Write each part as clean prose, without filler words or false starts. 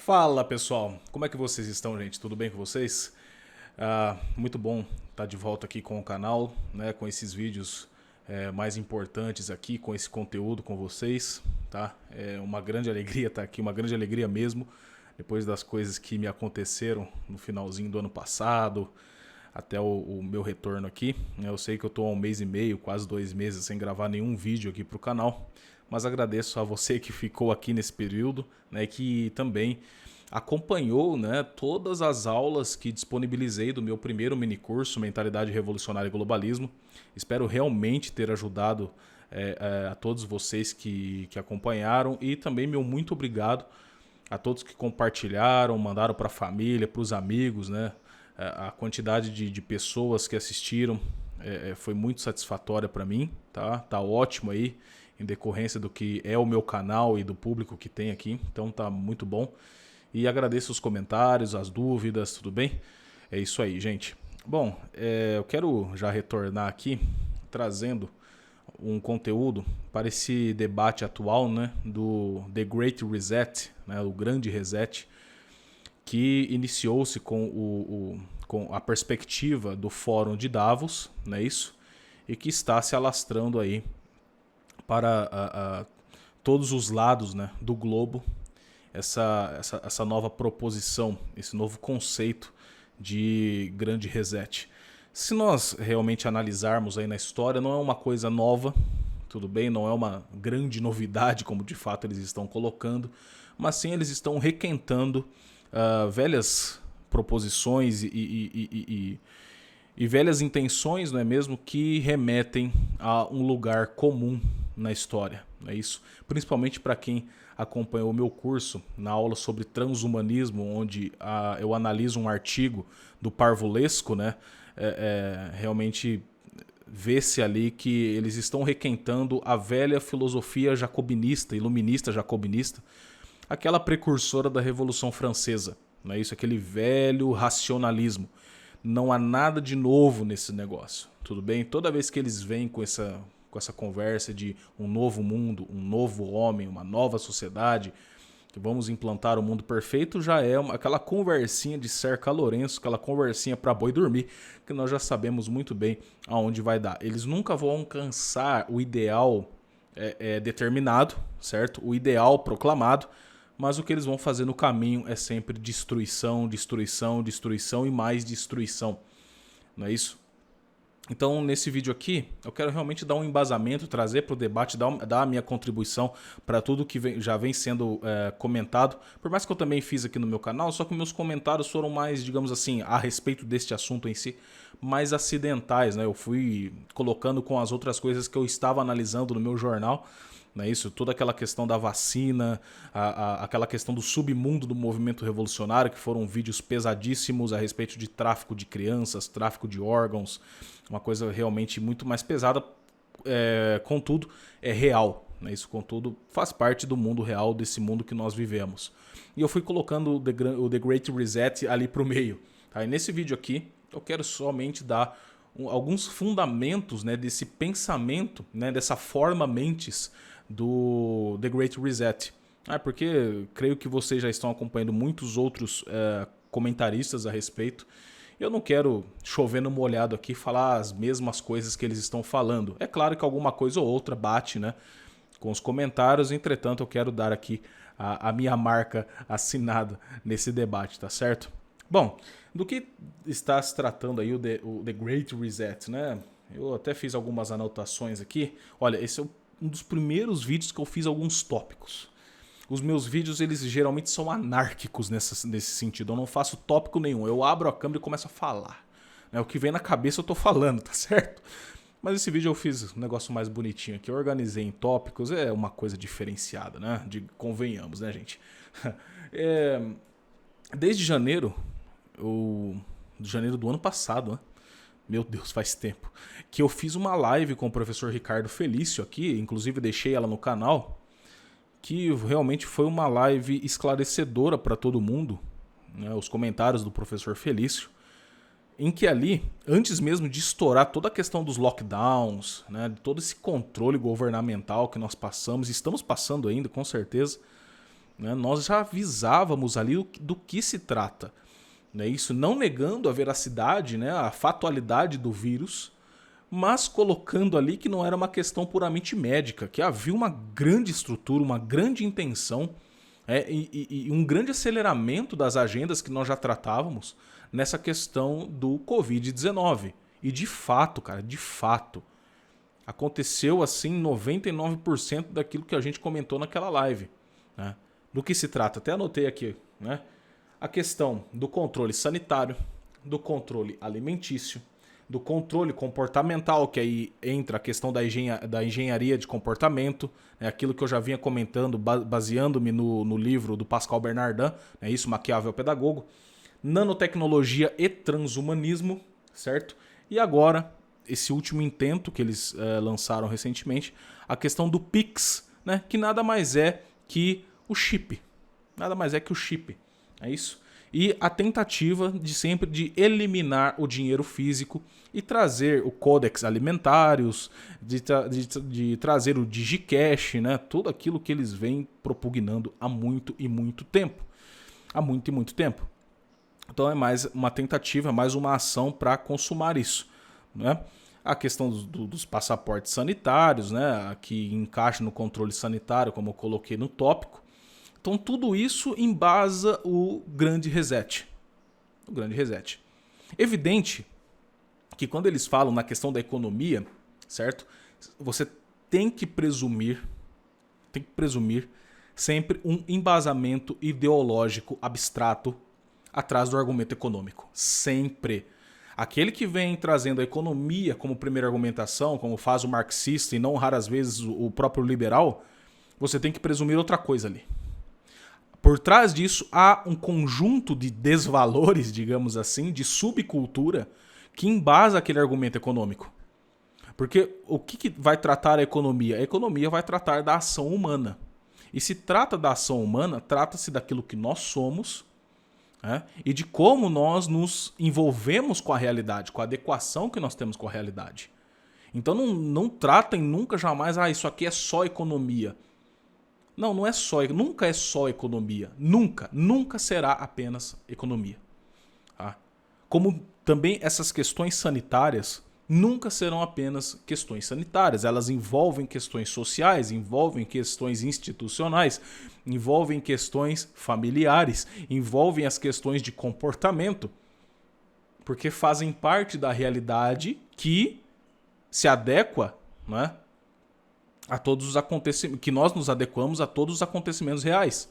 Fala pessoal, como é que vocês estão, gente? Tudo bem com vocês? Muito bom estar de volta aqui com o canal, né? Com esses vídeos mais importantes aqui, com esse conteúdo com vocês, tá? É uma grande alegria estar aqui, uma grande alegria mesmo, depois das coisas que me aconteceram no finalzinho do ano passado, até o meu retorno aqui. Eu sei que eu estou há um mês e meio, quase 2 meses, sem gravar nenhum vídeo aqui para o canal, mas agradeço a você que ficou aqui nesse período, né, que também acompanhou, né, todas as aulas que disponibilizei do meu primeiro mini curso Mentalidade Revolucionária e Globalismo. Espero realmente ter ajudado a todos vocês que acompanharam, e também meu muito obrigado a todos que compartilharam, mandaram para a família, para os amigos, né? A quantidade de pessoas que assistiram foi muito satisfatória para mim, tá? Tá ótimo aí, em decorrência do que é o meu canal e do público que tem aqui, então tá muito bom. E agradeço os comentários, as dúvidas, tudo bem? É isso aí, gente. Bom, eu quero já retornar aqui trazendo um conteúdo para esse debate atual, né, do The Great Reset, né, o Grande Reset, que iniciou-se com a perspectiva do Fórum de Davos, não é isso? E que está se alastrando aí para todos os lados, né, do globo, essa nova proposição, esse novo conceito de grande reset. Se nós realmente analisarmos aí na história, não é uma coisa nova, tudo bem, não é uma grande novidade como de fato eles estão colocando, mas sim eles estão requentando velhas proposições e velhas intenções, não é mesmo, que remetem a um lugar comum na história, não é isso? Principalmente para quem acompanhou o meu curso na aula sobre transhumanismo, onde eu analiso um artigo do Parvulesco, né? Realmente vê-se ali que eles estão requentando a velha filosofia jacobinista, iluminista jacobinista, aquela precursora da Revolução Francesa, não é isso? Aquele velho racionalismo. Não há nada de novo nesse negócio, tudo bem? Toda vez que eles vêm com essa conversa de um novo mundo, um novo homem, uma nova sociedade, que vamos implantar o mundo perfeito, já é aquela conversinha de cerca Lourenço, aquela conversinha para boi dormir, que nós já sabemos muito bem aonde vai dar. Eles nunca vão alcançar o ideal determinado, certo? O ideal proclamado, mas o que eles vão fazer no caminho é sempre destruição, destruição, destruição e mais destruição. Não é isso? Então, nesse vídeo aqui, eu quero realmente dar um embasamento, trazer para o debate, dar a minha contribuição para tudo que já vem sendo comentado. Por mais que eu também fiz aqui no meu canal, só que meus comentários foram mais, digamos assim, a respeito deste assunto em si, mais acidentais, né? Eu fui colocando com as outras coisas que eu estava analisando no meu jornal, não é isso? Toda aquela questão da vacina, aquela questão do submundo do movimento revolucionário, que foram vídeos pesadíssimos a respeito de tráfico de crianças, tráfico de órgãos, uma coisa realmente muito mais pesada, contudo, é real. Né? Isso, contudo, faz parte do mundo real, desse mundo que nós vivemos. E eu fui colocando o The Great Reset ali para o meio. Tá? E nesse vídeo aqui, eu quero somente dar alguns fundamentos, né, desse pensamento, né, dessa forma mentes do The Great Reset. Porque creio que vocês já estão acompanhando muitos outros comentaristas a respeito. Eu não quero chover no molhado aqui e falar as mesmas coisas que eles estão falando. É claro que alguma coisa ou outra bate, né, com os comentários, entretanto eu quero dar aqui a minha marca assinada nesse debate, tá certo? Bom, do que está se tratando aí o The Great Reset, né? Eu até fiz algumas anotações aqui. Olha, esse é um dos primeiros vídeos que eu fiz alguns tópicos. Os meus vídeos, eles geralmente são anárquicos nesse sentido. Eu não faço tópico nenhum. Eu abro a câmera e começo a falar. O que vem na cabeça eu tô falando, tá certo? Mas esse vídeo eu fiz um negócio mais bonitinho aqui. Eu organizei em tópicos. É uma coisa diferenciada, né? Convenhamos, né, gente? Desde janeiro, de janeiro do ano passado, né? Meu Deus, faz tempo, que eu fiz uma live com o professor Ricardo Felício aqui, inclusive deixei ela no canal, que realmente foi uma live esclarecedora para todo mundo, né, os comentários do professor Felício, em que ali, antes mesmo de estourar toda a questão dos lockdowns, né, de todo esse controle governamental que nós passamos, estamos passando ainda, com certeza, né? Nós já avisávamos ali do que se trata. Né? Isso não negando a veracidade, né? A fatualidade do vírus, mas colocando ali que não era uma questão puramente médica, que havia uma grande estrutura, uma grande intenção e um grande aceleramento das agendas que nós já tratávamos nessa questão do Covid-19. E de fato, cara, de fato, aconteceu assim 99% daquilo que a gente comentou naquela live. Né? Do que se trata? Até anotei aqui, né? A questão do controle sanitário, do controle alimentício, do controle comportamental, que aí entra a questão da engenharia de comportamento, né? Aquilo que eu já vinha comentando, baseando-me no livro do Pascal Bernardin, né? Isso, Maquiavel Pedagogo, nanotecnologia e transhumanismo, certo? E agora, esse último intento que eles lançaram recentemente, a questão do Pix, né? Que nada mais é que o chip. Nada mais é que o chip. É isso? E a tentativa de sempre de eliminar o dinheiro físico e trazer o Codex Alimentários, de trazer o DigiCash, né? Tudo aquilo que eles vêm propugnando há muito e muito tempo. Há muito e muito tempo. Então é mais uma tentativa, mais uma ação para consumar isso. Né? A questão dos passaportes sanitários, né? Que encaixa no controle sanitário, como eu coloquei no tópico. Então tudo isso embasa o grande reset. O grande reset. Evidente que quando eles falam na questão da economia, certo? Você tem que presumir sempre um embasamento ideológico abstrato atrás do argumento econômico. Sempre. Aquele que vem trazendo a economia como primeira argumentação, como faz o marxista e não raras vezes o próprio liberal, você tem que presumir outra coisa ali. Por trás disso, há um conjunto de desvalores, digamos assim, de subcultura, que embasa aquele argumento econômico. Porque o que vai tratar a economia? A economia vai tratar da ação humana. E se trata da ação humana, trata-se daquilo que nós somos, né? E de como nós nos envolvemos com a realidade, com a adequação que nós temos com a realidade. Então não tratem nunca jamais, isso aqui é só economia. Não, não é só, nunca é só economia. Nunca será apenas economia. Tá? Como também essas questões sanitárias nunca serão apenas questões sanitárias. Elas envolvem questões sociais, envolvem questões institucionais, envolvem questões familiares, envolvem as questões de comportamento, porque fazem parte da realidade que se adequa, né, a todos os acontecimentos, que nós nos adequamos a todos os acontecimentos reais.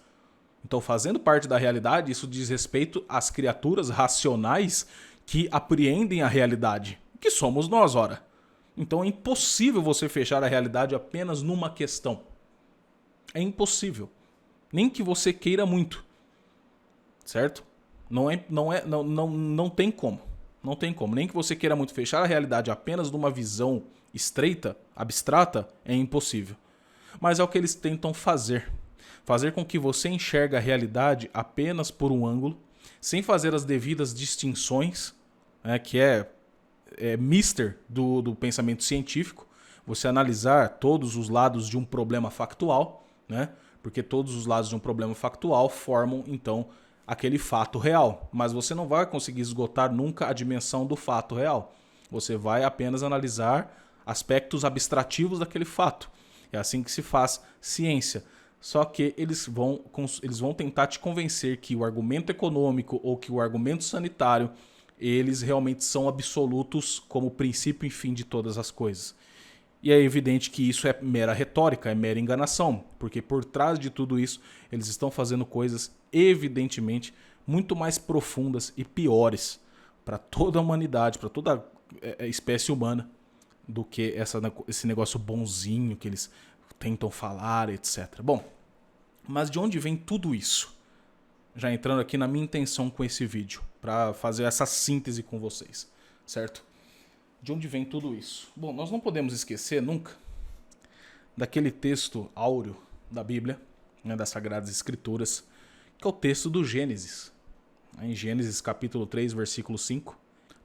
Então, fazendo parte da realidade, isso diz respeito às criaturas racionais que apreendem a realidade, que somos nós, ora. Então é impossível você fechar a realidade apenas numa questão. É impossível. Nem que você queira muito. Certo? Não tem como. Não tem como. Nem que você queira muito fechar a realidade apenas numa visão estreita, abstrata, é impossível. Mas é o que eles tentam fazer. Fazer com que você enxergue a realidade apenas por um ângulo, sem fazer as devidas distinções, né, que é mister do pensamento científico, você analisar todos os lados de um problema factual, né, porque todos os lados de um problema factual formam, então, aquele fato real. Mas você não vai conseguir esgotar nunca a dimensão do fato real. Você vai apenas analisar aspectos abstrativos daquele fato. É assim que se faz ciência. Só que eles vão tentar te convencer que o argumento econômico ou que o argumento sanitário, eles realmente são absolutos como princípio e fim de todas as coisas. E é evidente que isso é mera retórica, é mera enganação, porque por trás de tudo isso, eles estão fazendo coisas evidentemente muito mais profundas e piores para toda a humanidade, para toda a espécie humana, do que esse negócio bonzinho que eles tentam falar, etc. Bom, mas de onde vem tudo isso? Já entrando aqui na minha intenção com esse vídeo, para fazer essa síntese com vocês, certo? De onde vem tudo isso? Bom, nós não podemos esquecer nunca daquele texto áureo da Bíblia, né, das Sagradas Escrituras, que é o texto do Gênesis. Em Gênesis capítulo 3, versículo 5.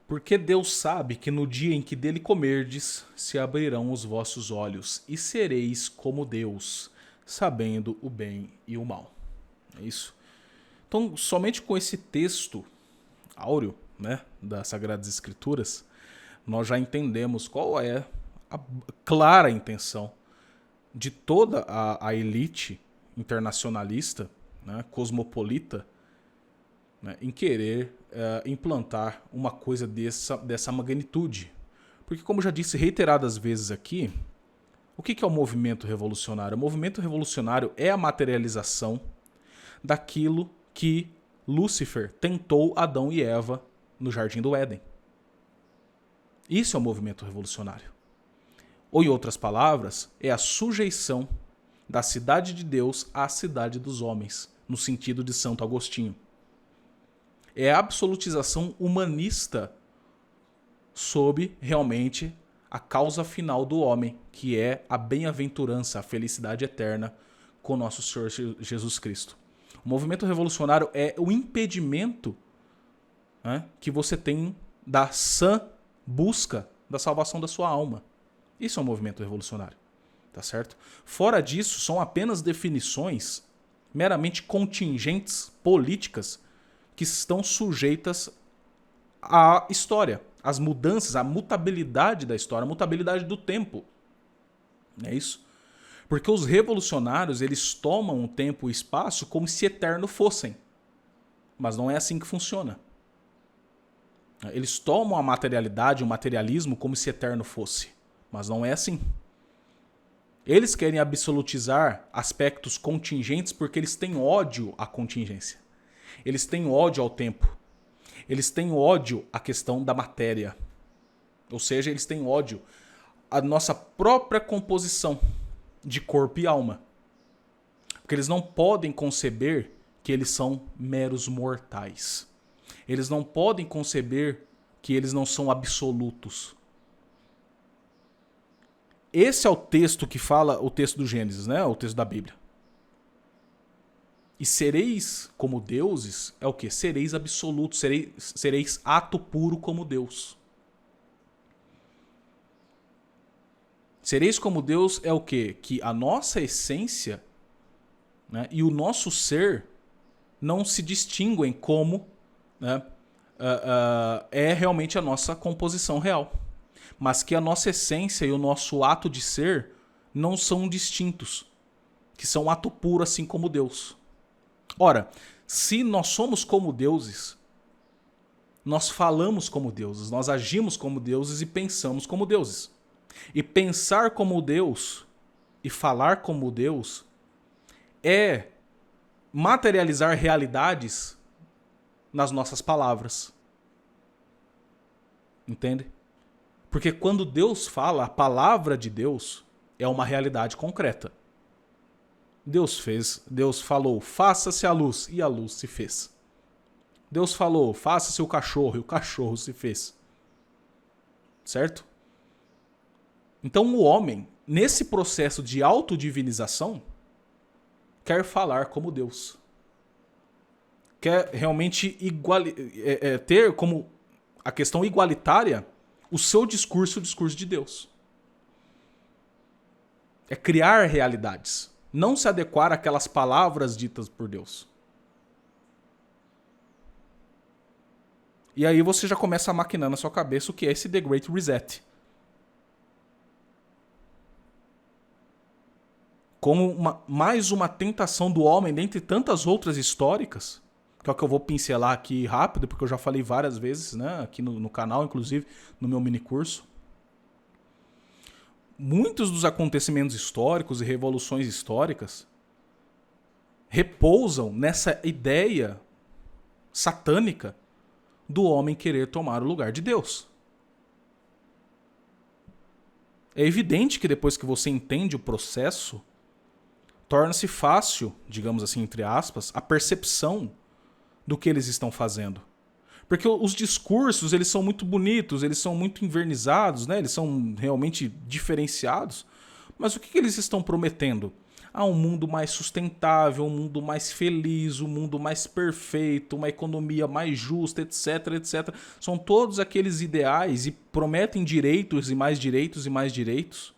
Porque Deus sabe que no dia em que dele comerdes, se abrirão os vossos olhos, e sereis como Deus, sabendo o bem e o mal. É isso. Então, somente com esse texto áureo, né, das Sagradas Escrituras, nós já entendemos qual é a clara intenção de toda a elite internacionalista, né, cosmopolita, né, em querer implantar uma coisa dessa magnitude. Porque, como já disse reiteradas vezes aqui, o que é o movimento revolucionário? O movimento revolucionário é a materialização daquilo que Lúcifer tentou Adão e Eva no Jardim do Éden. Isso é o movimento revolucionário. Ou, em outras palavras, é a sujeição da cidade de Deus à cidade dos homens, no sentido de Santo Agostinho. É a absolutização humanista sob realmente a causa final do homem, que é a bem-aventurança, a felicidade eterna com nosso Senhor Jesus Cristo. O movimento revolucionário é o impedimento, né, que você tem da sã busca da salvação da sua alma. Isso é um movimento revolucionário, tá certo? Fora disso, são apenas definições meramente contingentes, políticas, que estão sujeitas à história, às mudanças, à mutabilidade da história, à mutabilidade do tempo. É isso? Porque os revolucionários, eles tomam o tempo e o espaço como se eterno fossem. Mas não é assim que funciona. Eles tomam a materialidade, o materialismo, como se eterno fosse. Mas não é assim. Eles querem absolutizar aspectos contingentes porque eles têm ódio à contingência. Eles têm ódio ao tempo. Eles têm ódio à questão da matéria. Ou seja, eles têm ódio à nossa própria composição de corpo e alma. Porque eles não podem conceber que eles são meros mortais. Eles não podem conceber que eles não são absolutos. Esse é o texto que fala, o texto do Gênesis, né? O texto da Bíblia. E sereis como deuses é o quê? Sereis absolutos, sereis ato puro como Deus. Sereis como Deus é o quê? Que a nossa essência, né, e o nosso ser não se distinguem como, né, é realmente a nossa composição real. Mas que a nossa essência e o nosso ato de ser não são distintos. Que são ato puro assim como Deus. Ora, se nós somos como deuses, nós falamos como deuses, nós agimos como deuses e pensamos como deuses. E pensar como Deus e falar como Deus é materializar realidades nas nossas palavras. Entende? Porque quando Deus fala, a palavra de Deus é uma realidade concreta. Deus falou, faça-se a luz, e a luz se fez. Deus falou, faça-se o cachorro, e o cachorro se fez. Certo? Então o homem, nesse processo de autodivinização, quer falar como Deus. Quer realmente ter como a questão igualitária o seu discurso, o discurso de Deus. É criar realidades. Não se adequar àquelas palavras ditas por Deus. E aí você já começa a maquinar na sua cabeça o que é esse The Great Reset. Como mais uma tentação do homem, dentre tantas outras históricas, que é o que eu vou pincelar aqui rápido, porque eu já falei várias vezes, né, aqui no canal, inclusive no meu minicurso. Muitos dos acontecimentos históricos e revoluções históricas repousam nessa ideia satânica do homem querer tomar o lugar de Deus. É evidente que depois que você entende o processo, torna-se fácil, digamos assim, entre aspas, a percepção do que eles estão fazendo. Porque os discursos, eles são muito bonitos, eles são muito envernizados, né? Eles são realmente diferenciados. Mas o que eles estão prometendo? Um mundo mais sustentável, um mundo mais feliz, um mundo mais perfeito, uma economia mais justa, etc, etc. São todos aqueles ideais e prometem direitos e mais direitos e mais direitos.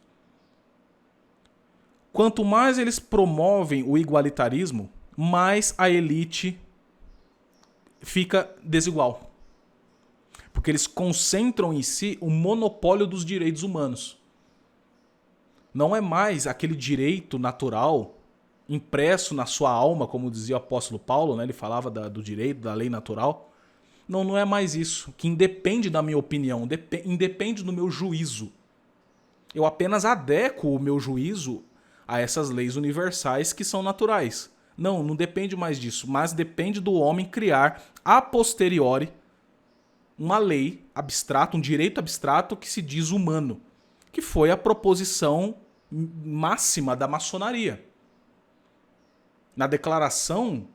Quanto mais eles promovem o igualitarismo, mais a elite fica desigual. Porque eles concentram em si o monopólio dos direitos humanos. Não é mais aquele direito natural impresso na sua alma, como dizia o apóstolo Paulo, né? Ele falava do direito, da lei natural. Não, não é mais isso, que independe da minha opinião, independe do meu juízo. Eu apenas adequo o meu juízo a essas leis universais que são naturais. Não, não depende mais disso, mas depende do homem criar a posteriori uma lei abstrata, um direito abstrato que se diz humano, que foi a proposição máxima da maçonaria. Na Declaração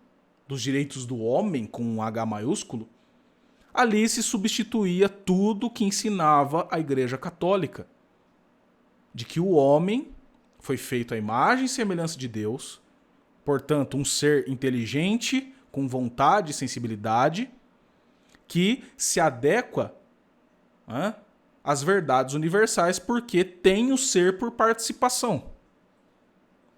dos Direitos do Homem, com um H maiúsculo, ali se substituía tudo que ensinava a Igreja Católica, de que o homem foi feito à imagem e semelhança de Deus, portanto, um ser inteligente, com vontade e sensibilidade, que se adequa às verdades universais porque tem o ser por participação.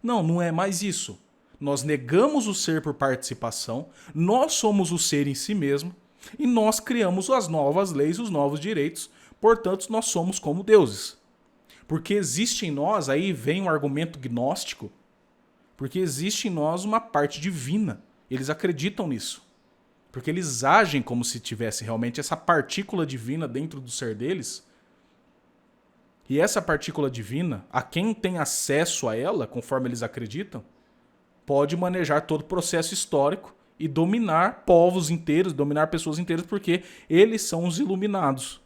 Não, não é mais isso. Nós negamos o ser por participação, nós somos o ser em si mesmo e nós criamos as novas leis, os novos direitos, portanto, nós somos como deuses. Porque existe em nós, aí vem um argumento gnóstico, porque existe em nós uma parte divina. Eles acreditam nisso. Porque eles agem como se tivesse realmente essa partícula divina dentro do ser deles. E essa partícula divina, a quem tem acesso a ela, conforme eles acreditam, pode manejar todo o processo histórico e dominar povos inteiros, dominar pessoas inteiras, porque eles são os iluminados.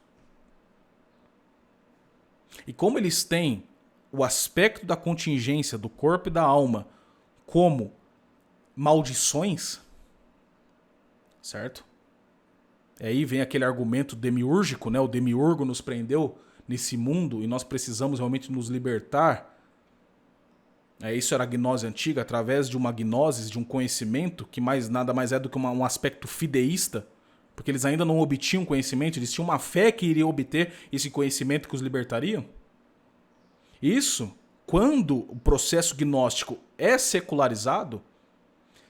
E como eles têm o aspecto da contingência do corpo e da alma como maldições, certo? E aí vem aquele argumento demiúrgico, né? O demiurgo nos prendeu nesse mundo e nós precisamos realmente nos libertar. Isso era a gnose antiga, através de uma gnose, de um conhecimento que nada mais é do que um aspecto fideísta, porque eles ainda não obtinham conhecimento, eles tinham uma fé que iriam obter esse conhecimento que os libertariam. Isso, quando o processo gnóstico é secularizado,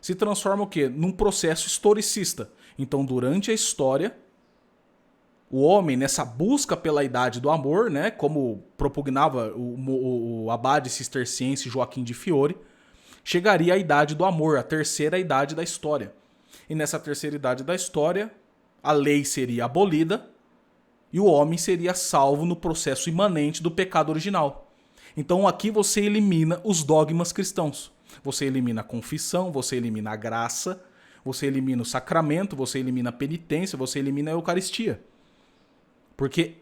se transforma o quê? Num processo historicista. Então, durante a história, o homem, nessa busca pela idade do amor, né, como propugnava o abade cisterciense Joaquim de Fiore, chegaria à idade do amor, a terceira idade da história. E nessa terceira idade da história, a lei seria abolida e o homem seria salvo no processo imanente do pecado original. Então aqui você elimina os dogmas cristãos. Você elimina a confissão, você elimina a graça, você elimina o sacramento, você elimina a penitência, você elimina a Eucaristia. Porque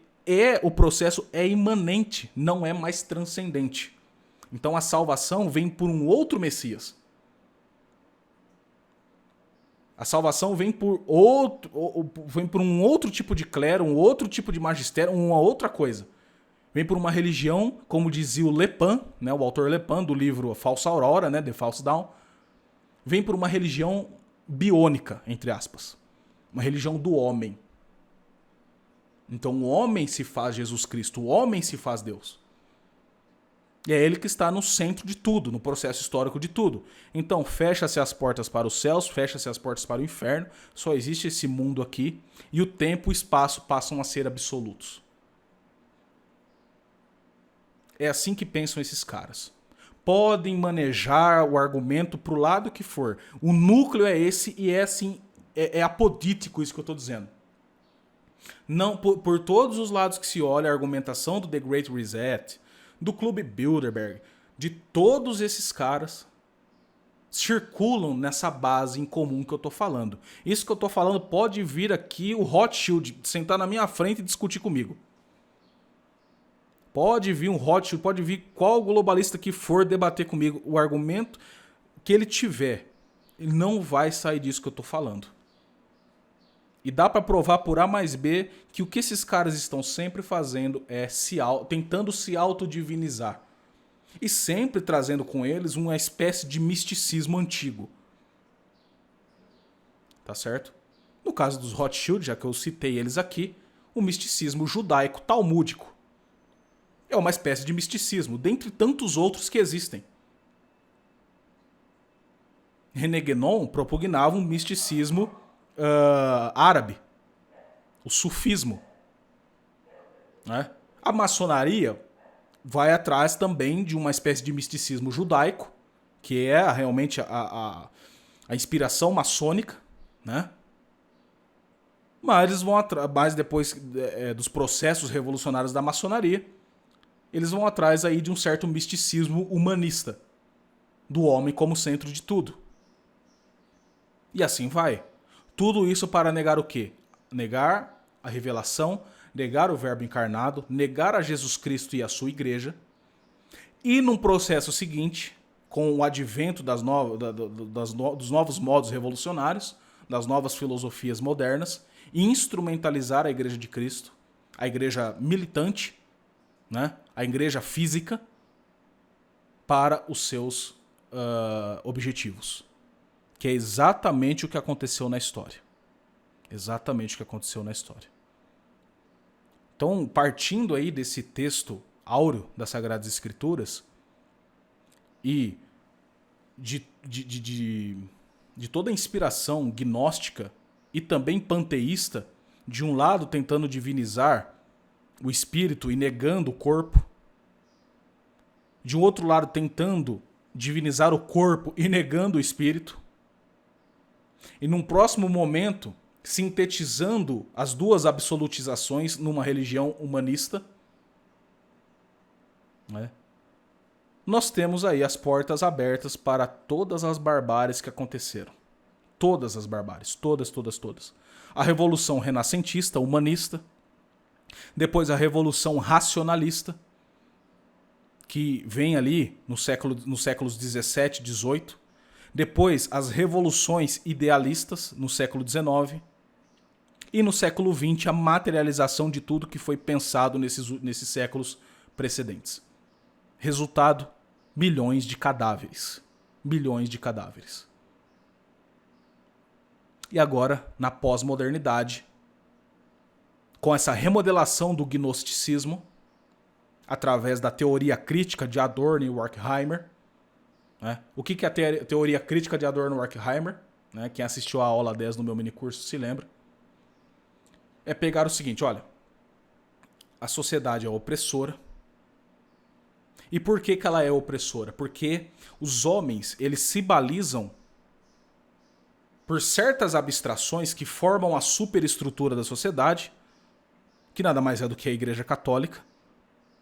o processo é imanente, não é mais transcendente. Então a salvação vem por um outro Messias. A salvação vem por um outro tipo de clero, um outro tipo de magistério, uma outra coisa. Vem por uma religião, como dizia o Lepin, né, o autor Lepin, do livro Falsa Aurora, né, The False Dawn. Vem por uma religião biônica, entre aspas. Uma religião do homem. Então o homem se faz Jesus Cristo, o homem se faz Deus. E é ele que está no centro de tudo, no processo histórico de tudo. Então fecha-se as portas para os céus, fecha-se as portas para o inferno, só existe esse mundo aqui, e o tempo e o espaço passam a ser absolutos. É assim que pensam esses caras. Podem manejar o argumento para o lado que for. O núcleo é esse e é assim, é apodítico isso que eu estou dizendo. Não, por todos os lados que se olha, a argumentação do The Great Reset, do Clube Bilderberg, de todos esses caras, circulam nessa base em comum que eu estou falando. Isso que eu estou falando pode vir aqui o Rothschild sentar na minha frente e discutir comigo. Pode vir um Rothschild, pode vir qual globalista que for debater comigo. O argumento que ele tiver, ele não vai sair disso que eu estou falando. E dá para provar por A mais B que o que esses caras estão sempre fazendo é tentando se autodivinizar. E sempre trazendo com eles uma espécie de misticismo antigo. Tá certo? No caso dos Rothschild, já que eu citei eles aqui, o misticismo judaico talmúdico. É uma espécie de misticismo, dentre tantos outros que existem. René Guénon propugnava um misticismo árabe, o sufismo. Né? A maçonaria vai atrás também de uma espécie de misticismo judaico, que é realmente a inspiração maçônica, né? Mas eles vão atrás, depois dos processos revolucionários da maçonaria, eles vão atrás aí de um certo misticismo humanista, do homem como centro de tudo. E assim vai. Tudo isso para negar o quê? Negar a revelação, negar o verbo encarnado, negar a Jesus Cristo e a sua igreja. E num processo seguinte, com o advento dos novos modos revolucionários, das novas filosofias modernas, instrumentalizar a igreja de Cristo, a igreja militante, né? A igreja física, para os seus objetivos. Que é exatamente o que aconteceu na história. Exatamente o que aconteceu na história. Então, partindo aí desse texto áureo das Sagradas Escrituras e de toda a inspiração gnóstica e também panteísta, de um lado tentando divinizar o espírito e negando o corpo, de um outro lado tentando divinizar o corpo e negando o espírito, e num próximo momento sintetizando as duas absolutizações numa religião humanista, né? Nós temos aí as portas abertas para todas as barbáries que aconteceram. Todas as barbáries. Todas. A Revolução Renascentista, humanista. Depois a Revolução Racionalista, que vem ali nos séculos 17, 18. Depois as Revoluções Idealistas, no século 19. E no século 20, a materialização de tudo que foi pensado nesses séculos precedentes. Resultado, milhões de cadáveres. Milhões de cadáveres. E agora, na pós-modernidade, com essa remodelação do gnosticismo, através da teoria crítica de Adorno e Horkheimer, né? O que é a teoria crítica de Adorno e Horkheimer? Né? Quem assistiu a aula 10 no meu minicurso se lembra. É pegar o seguinte, olha, a sociedade é opressora. E por que ela é opressora? Porque os homens, eles se balizam por certas abstrações que formam a superestrutura da sociedade, que nada mais é do que a Igreja Católica,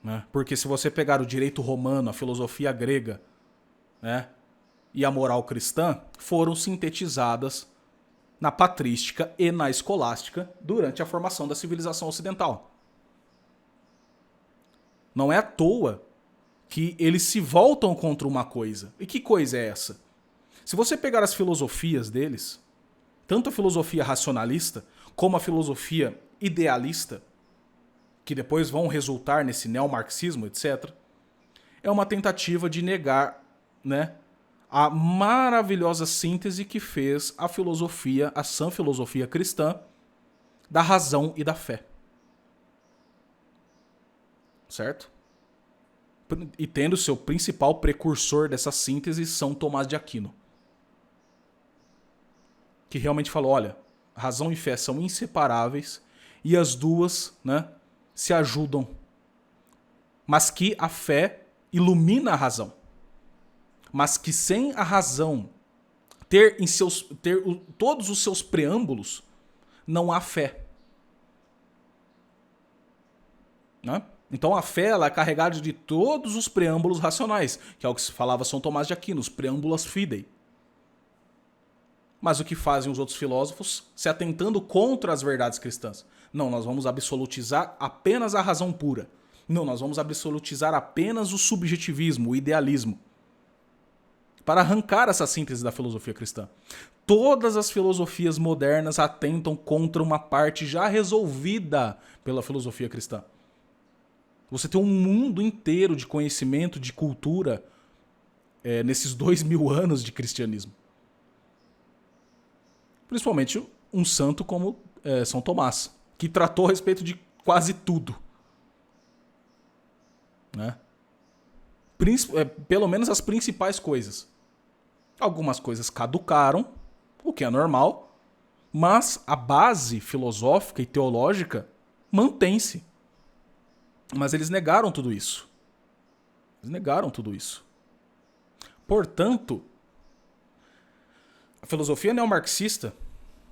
né? Porque se você pegar o direito romano, a filosofia grega, né, e a moral cristã, foram sintetizadas na patrística e na escolástica durante a formação da civilização ocidental. Não é à toa que eles se voltam contra uma coisa. E que coisa é essa? Se você pegar as filosofias deles, tanto a filosofia racionalista como a filosofia idealista, que depois vão resultar nesse neomarxismo, etc., é uma tentativa de negar, né, a maravilhosa síntese que fez a filosofia, a sã filosofia cristã, da razão e da fé. Certo? E tendo seu principal precursor dessa síntese, São Tomás de Aquino. Que realmente falou, olha, razão e fé são inseparáveis e as duas, né, se ajudam. Mas que a fé ilumina a razão. Mas que sem a razão ter todos os seus preâmbulos, não há fé. Né? Então a fé ela é carregada de todos os preâmbulos racionais, que é o que se falava São Tomás de Aquino, os preâmbulos fidei. Mas o que fazem os outros filósofos? Se atentando contra as verdades cristãs. Não, nós vamos absolutizar apenas a razão pura. Não, nós vamos absolutizar apenas o subjetivismo, o idealismo. Para arrancar essa síntese da filosofia cristã. Todas as filosofias modernas atentam contra uma parte já resolvida pela filosofia cristã. Você tem um mundo inteiro de conhecimento, de cultura, nesses 2000 anos de cristianismo. Principalmente um santo como São Tomás, que tratou a respeito de quase tudo. Né? Pelo menos as principais coisas. Algumas coisas caducaram, o que é normal, mas a base filosófica e teológica mantém-se. Mas eles negaram tudo isso. Eles negaram tudo isso. Portanto, a filosofia neomarxista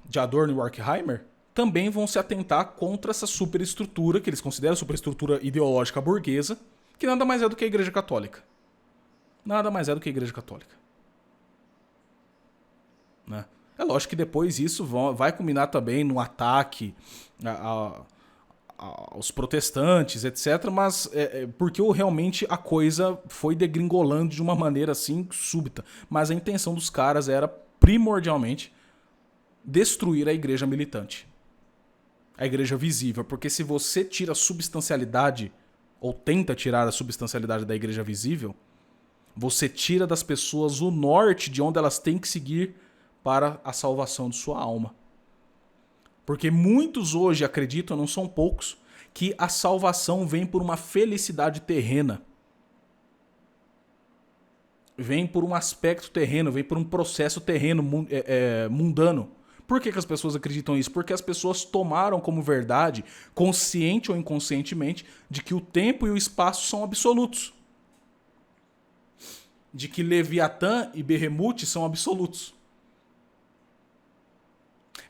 de Adorno e Horkheimer também vão se atentar contra essa superestrutura, que eles consideram superestrutura ideológica burguesa, que nada mais é do que a Igreja Católica. Nada mais é do que a Igreja Católica. Né? É lógico que depois isso vai culminar também no ataque aos protestantes, etc. Mas porque realmente a coisa foi degringolando de uma maneira assim súbita. Mas a intenção dos caras era primordialmente destruir a igreja militante. A igreja visível. Porque se você tira a substancialidade, ou tenta tirar a substancialidade da igreja visível, você tira das pessoas o norte de onde elas têm que seguir para a salvação de sua alma. Porque muitos hoje acreditam, não são poucos, que a salvação vem por uma felicidade terrena. Vem por um aspecto terreno, vem por um processo terreno, mundano. Por que as pessoas acreditam nisso? Porque as pessoas tomaram como verdade, consciente ou inconscientemente, de que o tempo e o espaço são absolutos. De que Leviatã e Behemoth são absolutos.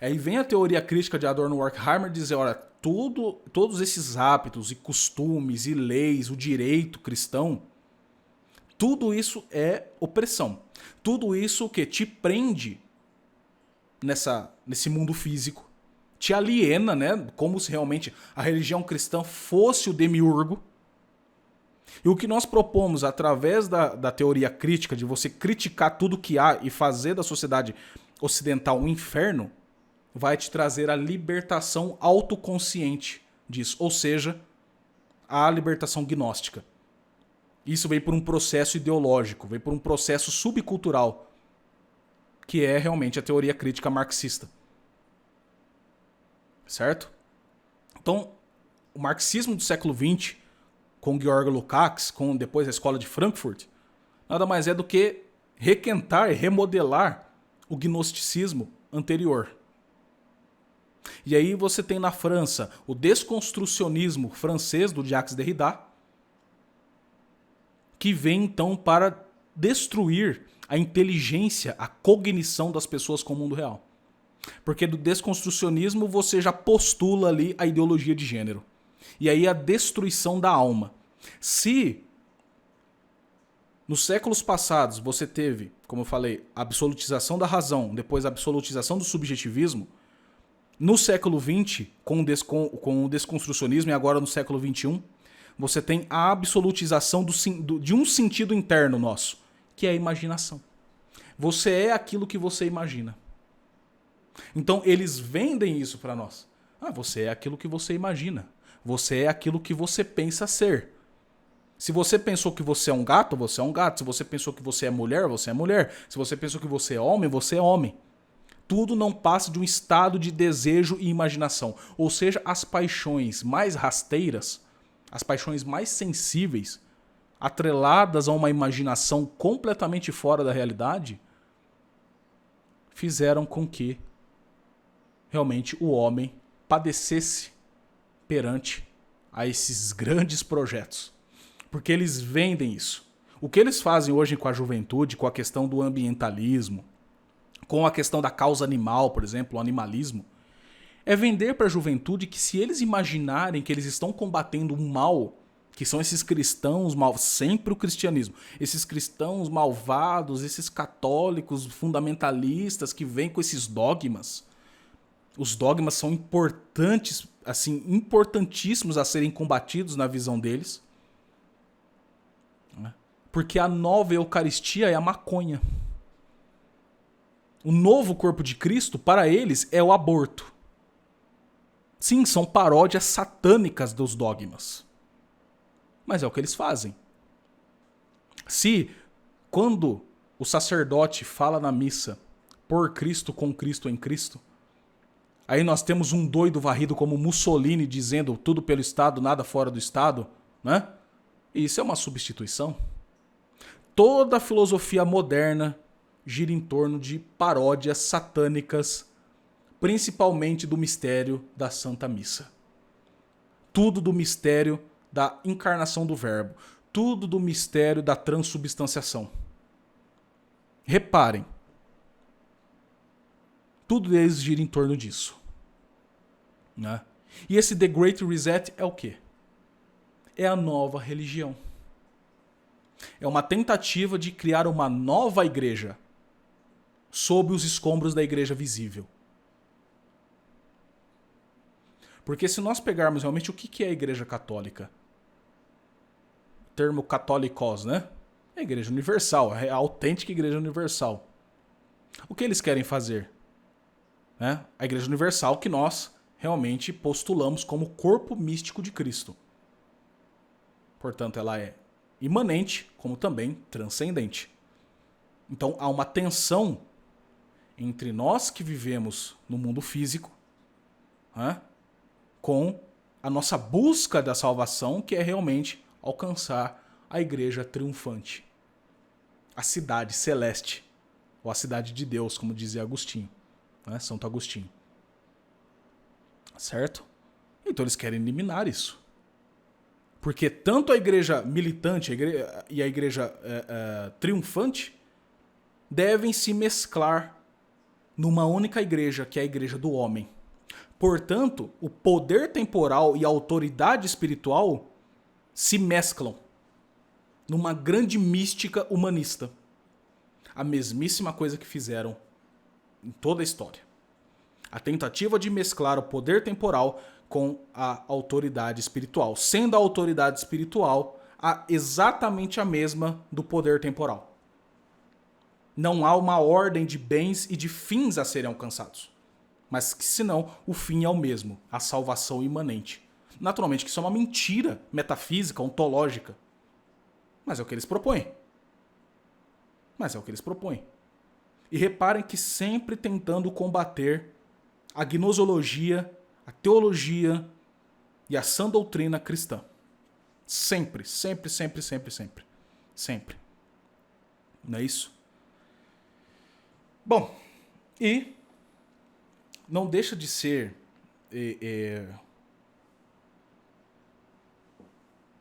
Aí vem a teoria crítica de Adorno e Horkheimer dizer, olha, todos esses hábitos e costumes e leis, o direito cristão, tudo isso é opressão. Tudo isso que te prende nesse mundo físico, te aliena, né? Como se realmente a religião cristã fosse o demiurgo. E o que nós propomos através da teoria crítica, de você criticar tudo que há e fazer da sociedade ocidental um inferno, vai te trazer a libertação autoconsciente disso, ou seja, a libertação gnóstica. Isso vem por um processo ideológico, vem por um processo subcultural, que é realmente a teoria crítica marxista. Certo? Então, o marxismo do século XX, com Georg Lukács, com depois a Escola de Frankfurt, nada mais é do que requentar e remodelar o gnosticismo anterior. E aí você tem na França o desconstrucionismo francês do Jacques Derrida, que vem então para destruir a inteligência, a cognição das pessoas com o mundo real. Porque do desconstrucionismo você já postula ali a ideologia de gênero. E aí a destruição da alma. Se nos séculos passados você teve, como eu falei, a absolutização da razão, depois a absolutização do subjetivismo, no século XX, com o desconstrucionismo, e agora no século XXI, você tem a absolutização de um sentido interno nosso, que é a imaginação. Você é aquilo que você imagina. Então eles vendem isso para nós. Você é aquilo que você imagina. Você é aquilo que você pensa ser. Se você pensou que você é um gato, você é um gato. Se você pensou que você é mulher, você é mulher. Se você pensou que você é homem, você é homem. Tudo não passa de um estado de desejo e imaginação. Ou seja, as paixões mais rasteiras, as paixões mais sensíveis, atreladas a uma imaginação completamente fora da realidade, fizeram com que realmente o homem padecesse perante a esses grandes projetos. Porque eles vendem isso. O que eles fazem hoje com a juventude, com a questão do ambientalismo, com a questão da causa animal, por exemplo, o animalismo, é vender para a juventude que se eles imaginarem que eles estão combatendo um mal, que são esses cristãos malvados, sempre o cristianismo, esses cristãos malvados, esses católicos fundamentalistas que vêm com esses dogmas. Os dogmas são importantes, assim, importantíssimos a serem combatidos na visão deles. Porque a nova Eucaristia é a maconha. O novo corpo de Cristo, para eles, é o aborto. Sim, são paródias satânicas dos dogmas. Mas é o que eles fazem. Se, quando o sacerdote fala na missa, por Cristo, com Cristo, em Cristo, aí nós temos um doido varrido como Mussolini dizendo tudo pelo Estado, nada fora do Estado, né? E isso é uma substituição. Toda a filosofia moderna gira em torno de paródias satânicas, principalmente do mistério da Santa Missa. Tudo do mistério da encarnação do Verbo. Tudo do mistério da transubstanciação. Reparem. Tudo deles gira em torno disso. Né? E esse The Great Reset é o quê? É a nova religião. É uma tentativa de criar uma nova igreja sob os escombros da igreja visível. Porque se nós pegarmos realmente o que é a igreja católica, o termo católicos, né? É a igreja universal, é a autêntica igreja universal. O que eles querem fazer? Né? A igreja universal que nós realmente postulamos como corpo místico de Cristo. Portanto, ela é imanente, como também transcendente. Então, há uma tensão entre nós que vivemos no mundo físico, né, com a nossa busca da salvação, que é realmente alcançar a igreja triunfante. A cidade celeste, ou a cidade de Deus, como dizia Agostinho, né, Santo Agostinho. Certo? Então eles querem eliminar isso. Porque tanto a igreja militante e a igreja triunfante devem se mesclar numa única igreja, que é a igreja do homem. Portanto, o poder temporal e a autoridade espiritual se mesclam numa grande mística humanista. A mesmíssima coisa que fizeram em toda a história. A tentativa de mesclar o poder temporal com a autoridade espiritual, sendo a autoridade espiritual exatamente a mesma do poder temporal. Não há uma ordem de bens e de fins a serem alcançados, mas que senão o fim é o mesmo, a salvação imanente. Naturalmente que isso é uma mentira metafísica, ontológica, mas é o que eles propõem. E reparem que sempre tentando combater a gnosologia, a teologia e a sã doutrina cristã. Sempre. Não é isso? Bom, e não deixa de ser...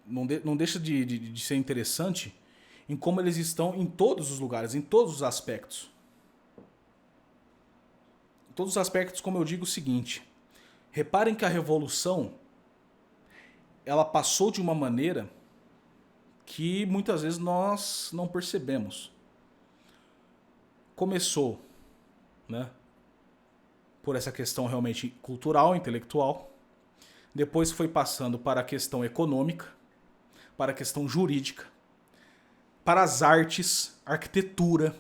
Não deixa de ser interessante em como eles estão em todos os lugares, em todos os aspectos. Em todos os aspectos, como eu digo o seguinte... Reparem que a revolução ela passou de uma maneira que muitas vezes nós não percebemos. Começou, né, por essa questão realmente cultural, intelectual. Depois foi passando para a questão econômica, para a questão jurídica, para as artes, arquitetura.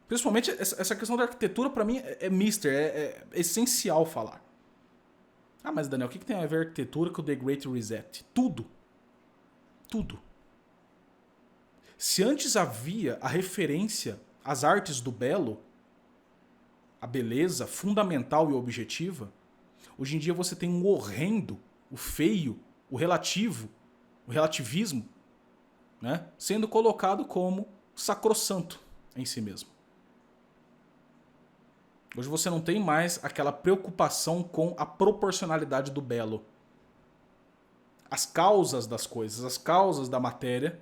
Principalmente essa questão da arquitetura, para mim, é essencial falar. Ah, mas Daniel, o que tem a ver a arquitetura com o The Great Reset? Tudo. Se antes havia a referência às artes do belo, a beleza fundamental e objetiva, hoje em dia você tem um horrendo, o feio, o relativismo, né, sendo colocado como sacrossanto em si mesmo. Hoje você não tem mais aquela preocupação com a proporcionalidade do belo. As causas das coisas, as causas da matéria,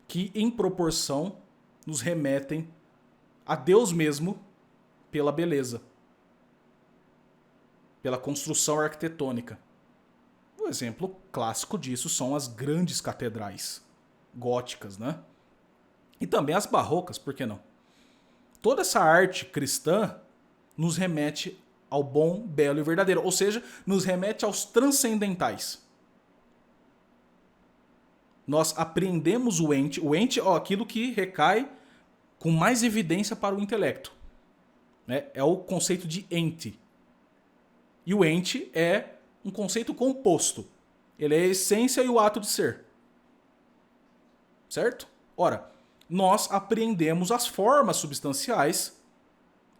que em proporção nos remetem a Deus mesmo pela beleza, pela construção arquitetônica. Um exemplo clássico disso são as grandes catedrais góticas, né? E também as barrocas, por que não? Toda essa arte cristã nos remete ao bom, belo e verdadeiro. Ou seja, nos remete aos transcendentais. Nós apreendemos o ente aquilo que recai com mais evidência para o intelecto. Né? É o conceito de ente. E o ente é um conceito composto. Ele é a essência e o ato de ser. Certo? Ora, nós apreendemos as formas substanciais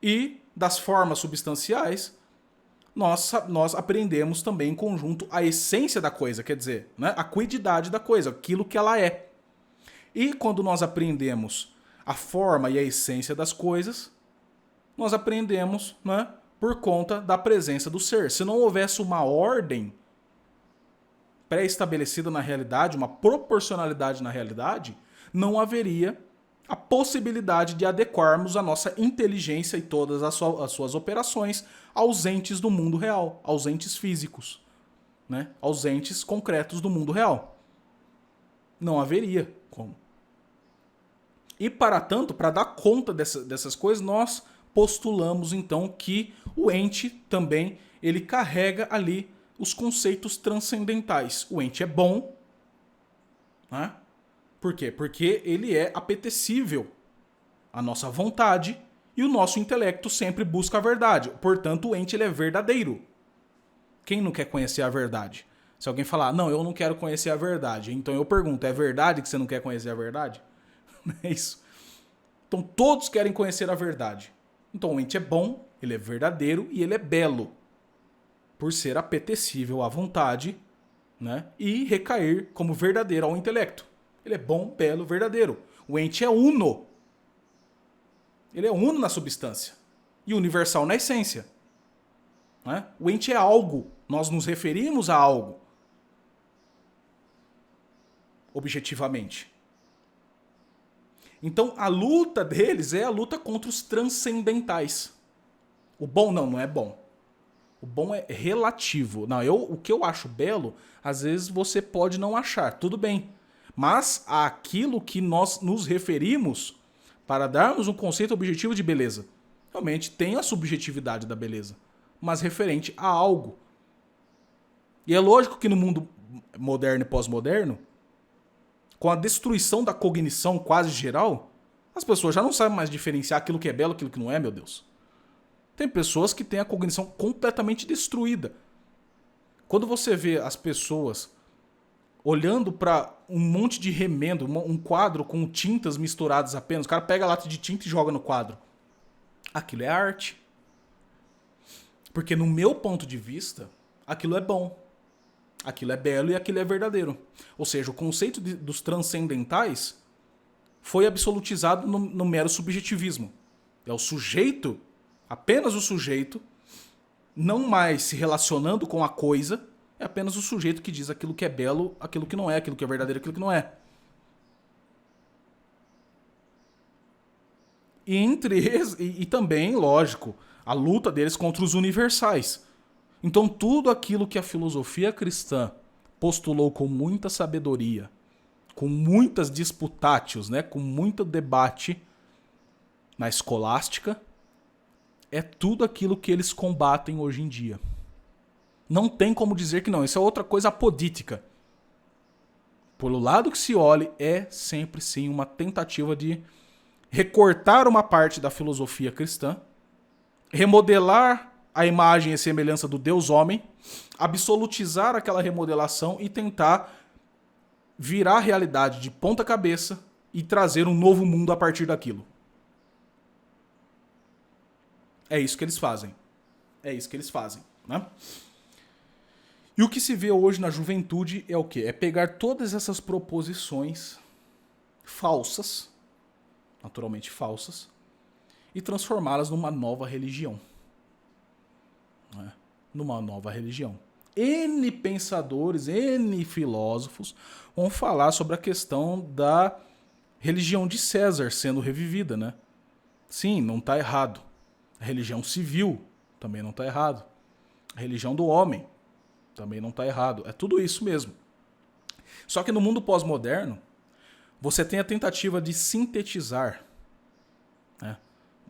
e das formas substanciais, nós apreendemos também em conjunto a essência da coisa, quer dizer, né, a quididade da coisa, aquilo que ela é. E quando nós apreendemos a forma e a essência das coisas, nós aprendemos, né, por conta da presença do ser. Se não houvesse uma ordem pré-estabelecida na realidade, uma proporcionalidade na realidade, não haveria a possibilidade de adequarmos a nossa inteligência e todas as suas operações aos entes do mundo real, aos entes físicos, né? Aos entes concretos do mundo real. Não haveria como. E para tanto, para dar conta dessas coisas, nós postulamos então que o ente também ele carrega ali os conceitos transcendentais. O ente é bom, né? Por quê? Porque ele é apetecível à nossa vontade e o nosso intelecto sempre busca a verdade. Portanto, o ente ele é verdadeiro. Quem não quer conhecer a verdade? Se alguém falar, não, eu não quero conhecer a verdade, então eu pergunto, é verdade que você não quer conhecer a verdade? Não é isso. Então todos querem conhecer a verdade. Então o ente é bom, ele é verdadeiro e ele é belo. Por ser apetecível à vontade, né? E recair como verdadeiro ao intelecto. Ele é bom, belo, verdadeiro. O ente é uno. Ele é uno na substância. E universal na essência. Né? O ente é algo. Nós nos referimos a algo. Objetivamente. Então a luta deles é a luta contra os transcendentais. O bom não é bom. O bom é relativo. Não, o que eu acho belo, às vezes você pode não achar. Tudo bem. Mas aquilo que nós nos referimos para darmos um conceito objetivo de beleza. Realmente tem a subjetividade da beleza, mas referente a algo. E é lógico que no mundo moderno e pós-moderno, com a destruição da cognição quase geral, as pessoas já não sabem mais diferenciar aquilo que é belo e aquilo que não é, meu Deus. Tem pessoas que têm a cognição completamente destruída. Quando você vê as pessoas olhando para um monte de remendo, um quadro com tintas misturadas apenas, o cara pega a lata de tinta e joga no quadro. Aquilo é arte. Porque no meu ponto de vista, aquilo é bom. Aquilo é belo e aquilo é verdadeiro. Ou seja, o conceito dos transcendentais foi absolutizado no mero subjetivismo. É o sujeito, apenas o sujeito, não mais se relacionando com a coisa, é apenas o sujeito que diz aquilo que é belo, aquilo que não é, aquilo que é verdadeiro, aquilo que não é. E também, lógico, a luta deles contra os universais. Então tudo aquilo que a filosofia cristã postulou com muita sabedoria, com muitas disputátios, né, com muito debate na escolástica, é tudo aquilo que eles combatem hoje em dia. Não tem como dizer que não. Isso é outra coisa apodítica. Pelo lado que se olhe, é sempre sim uma tentativa de recortar uma parte da filosofia cristã, remodelar a imagem e semelhança do Deus homem, absolutizar aquela remodelação e tentar virar a realidade de ponta cabeça e trazer um novo mundo a partir daquilo. É isso que eles fazem. É isso que eles fazem, né? E o que se vê hoje na juventude é o quê? É pegar todas essas proposições falsas, naturalmente falsas, e transformá-las numa nova religião. Né? Numa nova religião. N pensadores, N filósofos vão falar sobre a questão da religião de César sendo revivida, né? Sim, não está errado. A religião civil também não está errado. A religião do homem também não está errado. É tudo isso mesmo. Só que no mundo pós-moderno, você tem a tentativa de sintetizar, né?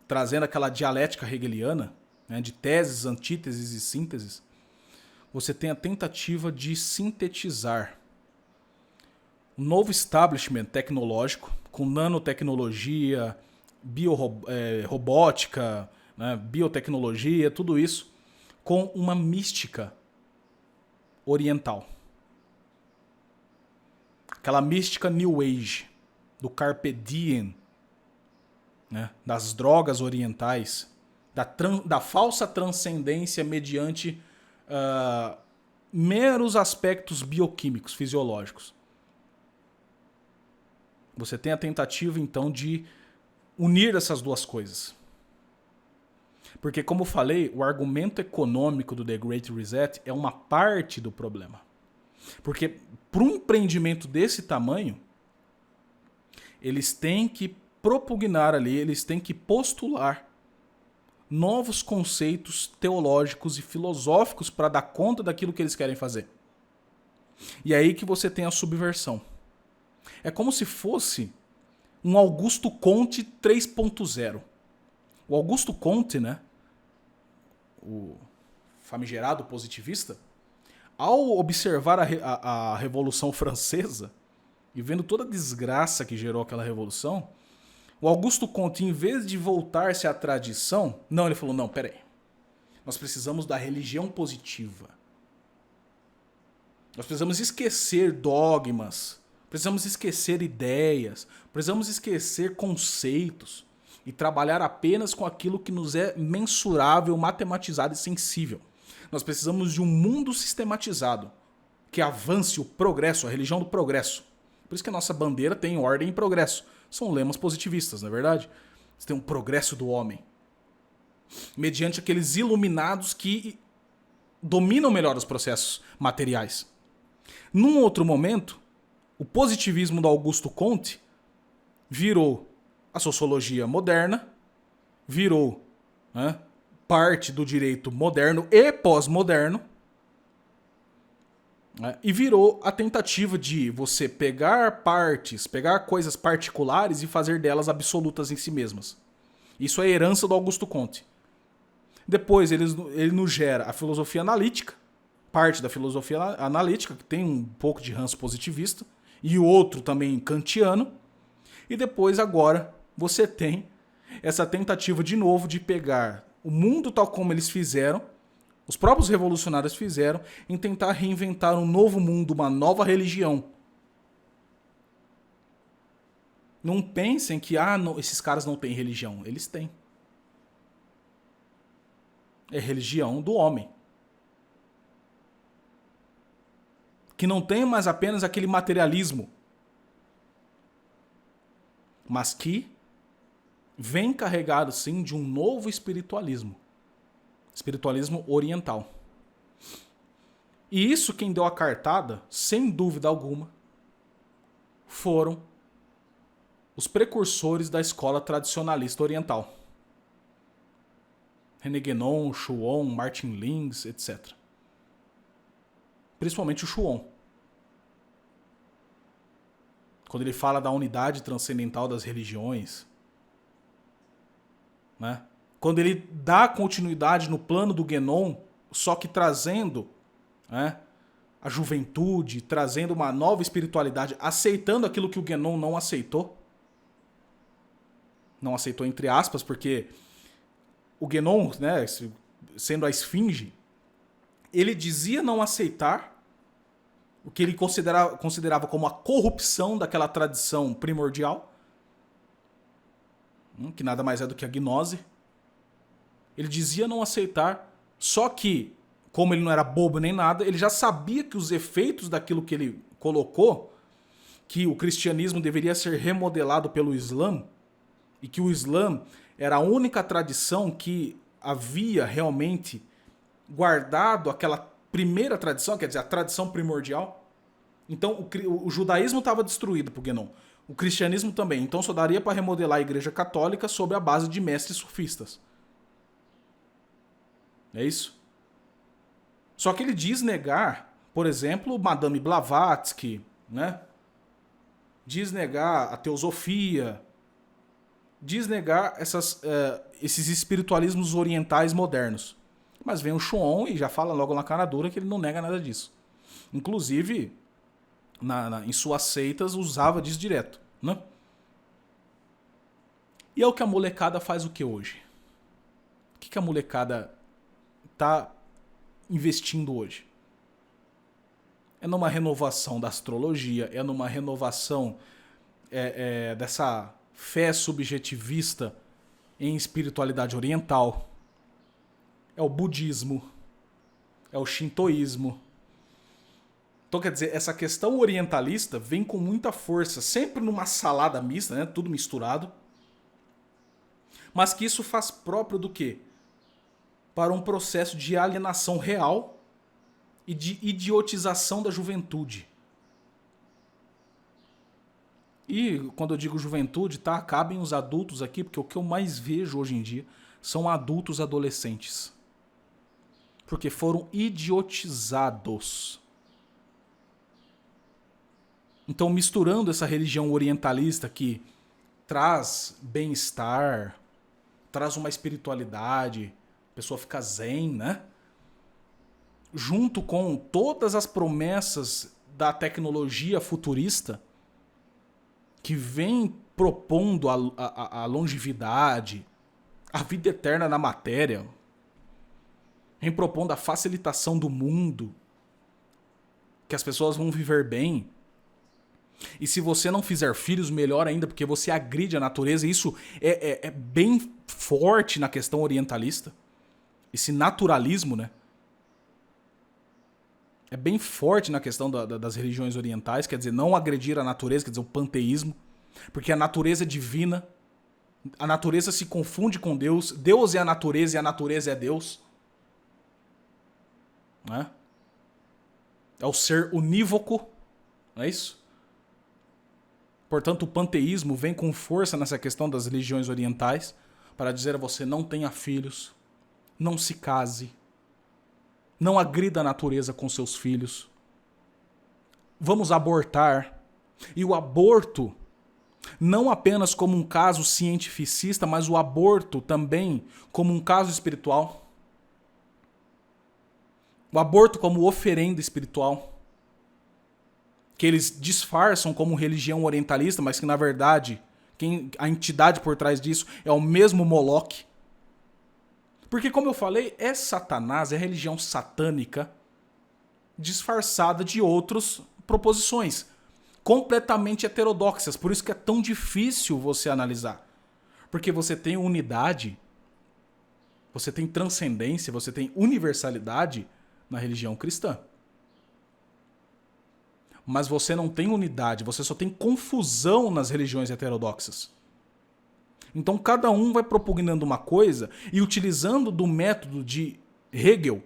Trazendo aquela dialética hegeliana, né? De teses, antíteses e sínteses. Você tem a tentativa de sintetizar um novo establishment tecnológico, com nanotecnologia, robótica, né? Biotecnologia, tudo isso, com uma mística oriental. Aquela mística New Age, do Carpe Diem, né? Das drogas orientais, da falsa transcendência mediante meros aspectos bioquímicos, fisiológicos. Você tem a tentativa, então, de unir essas duas coisas. Porque, como eu falei, o argumento econômico do The Great Reset é uma parte do problema. Porque para um empreendimento desse tamanho, eles têm que propugnar ali, eles têm que postular novos conceitos teológicos e filosóficos para dar conta daquilo que eles querem fazer. E é aí que você tem a subversão. É como se fosse um Augusto Comte 3.0. O Augusto Comte, né, o famigerado positivista, ao observar a Revolução Francesa e vendo toda a desgraça que gerou aquela revolução, o Augusto Comte, em vez de voltar-se à tradição, não, ele falou, não, peraí, nós precisamos da religião positiva. Nós precisamos esquecer dogmas, precisamos esquecer ideias, precisamos esquecer conceitos e trabalhar apenas com aquilo que nos é mensurável, matematizado e sensível. Nós precisamos de um mundo sistematizado, que avance o progresso, a religião do progresso. Por isso que a nossa bandeira tem ordem e progresso. São lemas positivistas, não é verdade? Você tem um progresso do homem. Mediante aqueles iluminados que dominam melhor os processos materiais. Num outro momento, o positivismo do Augusto Comte virou a sociologia moderna, virou, né, parte do direito moderno e pós-moderno, né, e virou a tentativa de você pegar partes, pegar coisas particulares e fazer delas absolutas em si mesmas. Isso é a herança do Augusto Comte. Depois ele nos gera a filosofia analítica, parte da filosofia analítica, que tem um pouco de ranço positivista, e o outro também kantiano. E depois agora você tem essa tentativa de novo de pegar o mundo tal como eles fizeram, os próprios revolucionários fizeram, em tentar reinventar um novo mundo, uma nova religião. Não pensem que não, esses caras não têm religião. Eles têm. É religião do homem. Que não tem mais apenas aquele materialismo, mas que vem carregado, sim, de um novo espiritualismo. Espiritualismo oriental. E isso quem deu a cartada, sem dúvida alguma, foram os precursores da escola tradicionalista oriental. René Guénon, Chuon, Martin Lins, etc. Principalmente o Chuon. Quando ele fala da unidade transcendental das religiões, né? Quando ele dá continuidade no plano do Guénon, só que trazendo, né, a juventude, trazendo uma nova espiritualidade, aceitando aquilo que o Guénon não aceitou. Não aceitou entre aspas, porque o Guénon, né, sendo a esfinge, ele dizia não aceitar o que ele considerava como a corrupção daquela tradição primordial, que nada mais é do que a gnose. Ele dizia não aceitar, só que, como ele não era bobo nem nada, ele já sabia que os efeitos daquilo que ele colocou, que o cristianismo deveria ser remodelado pelo Islã, e que o Islã era a única tradição que havia realmente guardado aquela primeira tradição, quer dizer, a tradição primordial. Então o judaísmo estava destruído por Guénon. O cristianismo também. Então só daria para remodelar a igreja católica sob a base de mestres sufistas. É isso? Só que ele diz negar, por exemplo, Madame Blavatsky, né? Diz negar a teosofia, diz negar esses espiritualismos orientais modernos. Mas vem o Chuon e já fala logo na cara dura que ele não nega nada disso. Inclusive, em suas seitas, usava disso direto, né? E é o que a molecada faz o que hoje? O que a molecada tá investindo hoje? É numa renovação da astrologia, é numa renovação dessa fé subjetivista em espiritualidade oriental. É o budismo, é o shintoísmo. Então, quer dizer, essa questão orientalista vem com muita força, sempre numa salada mista, né? Tudo misturado. mas que isso faz próprio do quê? Para um processo de alienação real e de idiotização da juventude. E quando eu digo juventude, tá? Cabem os adultos aqui, porque o que eu mais vejo hoje em dia são adultos adolescentes. Porque foram idiotizados. Então, misturando essa religião orientalista que traz bem-estar, traz uma espiritualidade, a pessoa fica zen, né? Junto com todas as promessas da tecnologia futurista, que vem propondo a longevidade, a vida eterna na matéria, vem propondo a facilitação do mundo, que as pessoas vão viver bem. E se você não fizer filhos, melhor ainda, porque você agride a natureza. E isso é bem forte na questão orientalista. Esse naturalismo, né? É bem forte na questão das religiões orientais. Quer dizer, não agredir a natureza, quer dizer, o panteísmo. Porque a natureza é divina. A natureza se confunde com Deus. Deus é a natureza e a natureza é Deus. Né? É o ser unívoco. Não é isso? Portanto, o panteísmo vem com força nessa questão das religiões orientais para dizer a você: não tenha filhos, não se case, não agrida a natureza com seus filhos, vamos abortar. E o aborto, não apenas como um caso cientificista, mas o aborto também como um caso espiritual. O aborto como oferenda espiritual. Que eles disfarçam como religião orientalista, mas que na verdade a entidade por trás disso é o mesmo Moloque. Porque, como eu falei, é Satanás, é religião satânica disfarçada de outras proposições completamente heterodoxas. Por isso que é tão difícil você analisar. Porque você tem unidade, você tem transcendência, você tem universalidade na religião cristã. Mas você não tem unidade, você só tem confusão nas religiões heterodoxas. Então cada um vai propugnando uma coisa e utilizando do método de Hegel,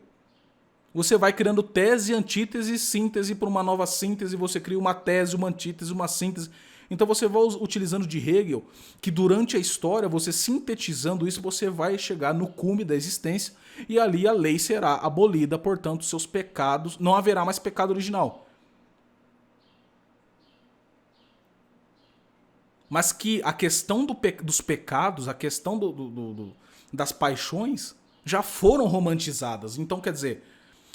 você vai criando tese, antítese e síntese para uma nova síntese, você cria uma tese, uma antítese, uma síntese. Então você vai utilizando de Hegel, que durante a história, você sintetizando isso, você vai chegar no cume da existência e ali a lei será abolida, portanto seus pecados, não haverá mais pecado original. Mas que a questão dos pecados, a questão das paixões, já foram romantizadas. Então, quer dizer,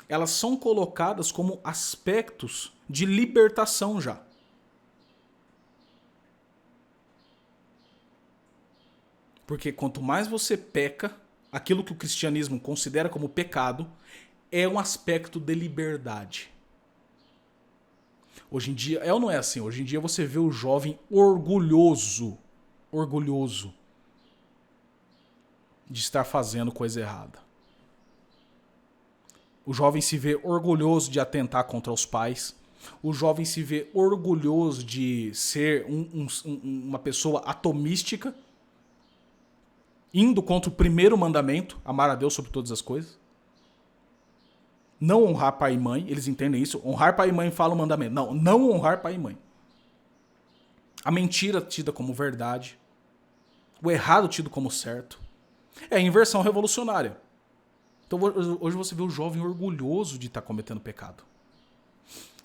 elas são colocadas como aspectos de libertação já. Porque quanto mais você peca, aquilo que o cristianismo considera como pecado, é um aspecto de liberdade. Hoje em dia, é ou não é assim? Hoje em dia você vê o jovem orgulhoso de estar fazendo coisa errada. O jovem se vê orgulhoso de atentar contra os pais. O jovem se vê orgulhoso de ser uma pessoa atomística, indo contra o primeiro mandamento, amar a Deus sobre todas as coisas. Não honrar pai e mãe, eles entendem isso. Honrar pai e mãe fala o mandamento. Não honrar pai e mãe. A mentira tida como verdade. O errado tido como certo. É a inversão revolucionária. Então hoje você vê o jovem orgulhoso de estar cometendo pecado.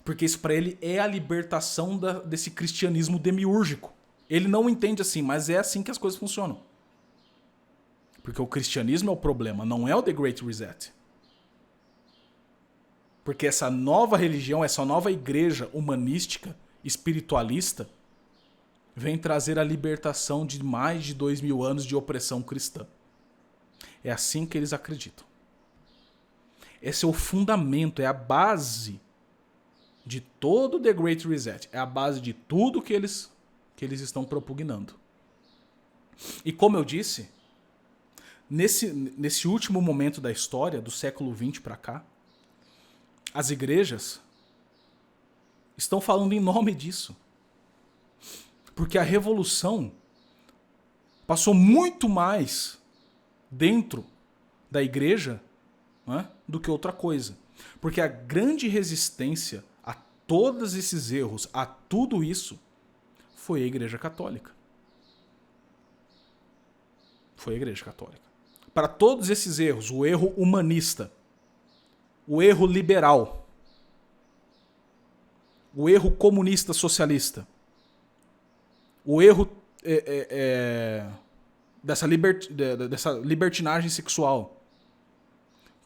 Porque isso para ele é a libertação desse cristianismo demiúrgico. Ele não entende assim, mas é assim que as coisas funcionam. Porque o cristianismo é o problema, não é o The Great Reset. Porque essa nova religião, essa nova igreja humanística, espiritualista, vem trazer a libertação de mais de 2000 anos de opressão cristã. É assim que eles acreditam. Esse é o fundamento, é a base de todo o The Great Reset. É a base de tudo que eles estão propugnando. E como eu disse, nesse último momento da história, do século XX para cá, as igrejas estão falando em nome disso. Porque a revolução passou muito mais dentro da igreja, né, do que outra coisa. Porque a grande resistência a todos esses erros, a tudo isso, foi a Igreja Católica. Foi a Igreja Católica. Para todos esses erros, o erro humanista, o erro liberal, o erro comunista socialista, o erro dessa libertinagem sexual,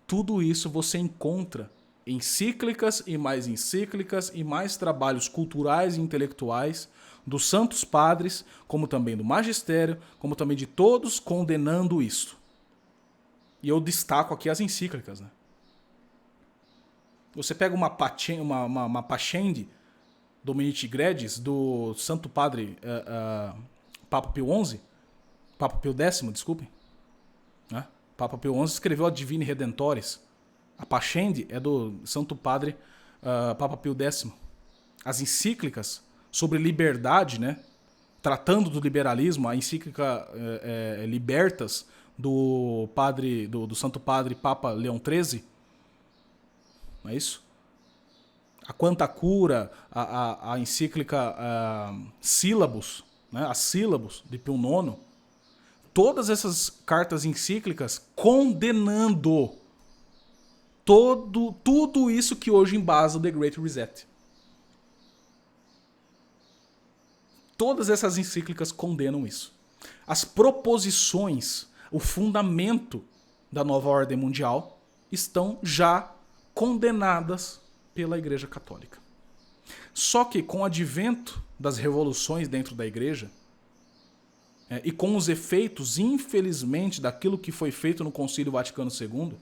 tudo isso você encontra encíclicas e mais trabalhos culturais e intelectuais dos santos padres, como também do magistério, como também de todos condenando isso. E eu destaco aqui as encíclicas, né? Você pega uma Pascendi Dominici Gredis, do Santo Padre Papa Pio XI, Papa Pio X, desculpem. Né? Papa Pio XI escreveu a Divine Redentores. A Pascendi é do Santo Padre Papa Pio X. As encíclicas sobre liberdade, né? Tratando do liberalismo, a encíclica Libertas do Santo Padre Papa Leão XIII, não é isso? A Quanta Cura, a encíclica Sílabus, né? As Sílabus de Pio IX, todas essas cartas encíclicas condenando tudo isso que hoje embasa o The Great Reset. Todas essas encíclicas condenam isso. As proposições, o fundamento da nova ordem mundial estão já condenadas pela Igreja Católica. Só que com o advento das revoluções dentro da Igreja e com os efeitos, infelizmente, daquilo que foi feito no Concílio Vaticano II,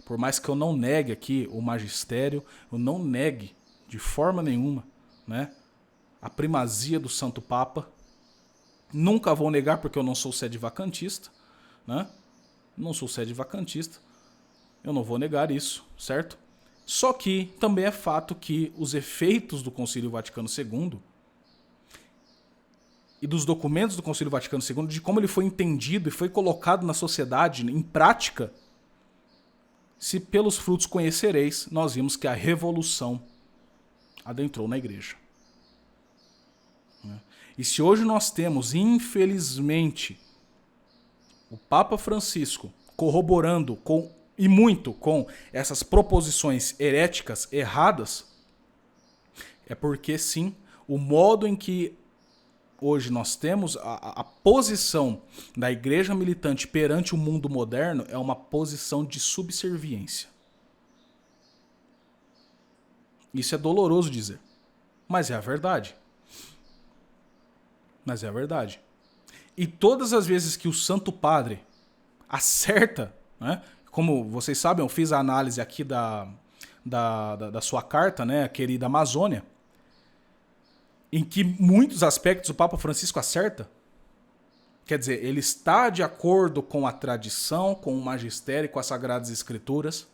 por mais que eu não negue aqui o magistério, eu não negue de forma nenhuma, né, a primazia do Santo Papa, nunca vou negar porque eu não sou sede vacantista, né? Não sou sede vacantista, eu não vou negar isso, certo? Só que também é fato que os efeitos do Concílio Vaticano II e dos documentos do Concílio Vaticano II, de como ele foi entendido e foi colocado na sociedade em prática, se pelos frutos conhecereis, nós vimos que a revolução adentrou na igreja. E se hoje nós temos, infelizmente, o Papa Francisco corroborando e muito com essas proposições heréticas erradas, é porque sim, o modo em que hoje nós temos a posição da igreja militante perante o mundo moderno é uma posição de subserviência. Isso é doloroso dizer, mas é a verdade. Mas é a verdade. E todas as vezes que o Santo Padre acerta, né, como vocês sabem, eu fiz a análise aqui da sua carta, né, querida Amazônia, em que muitos aspectos o Papa Francisco acerta. Quer dizer, ele está de acordo com a tradição, com o magistério, com as Sagradas Escrituras.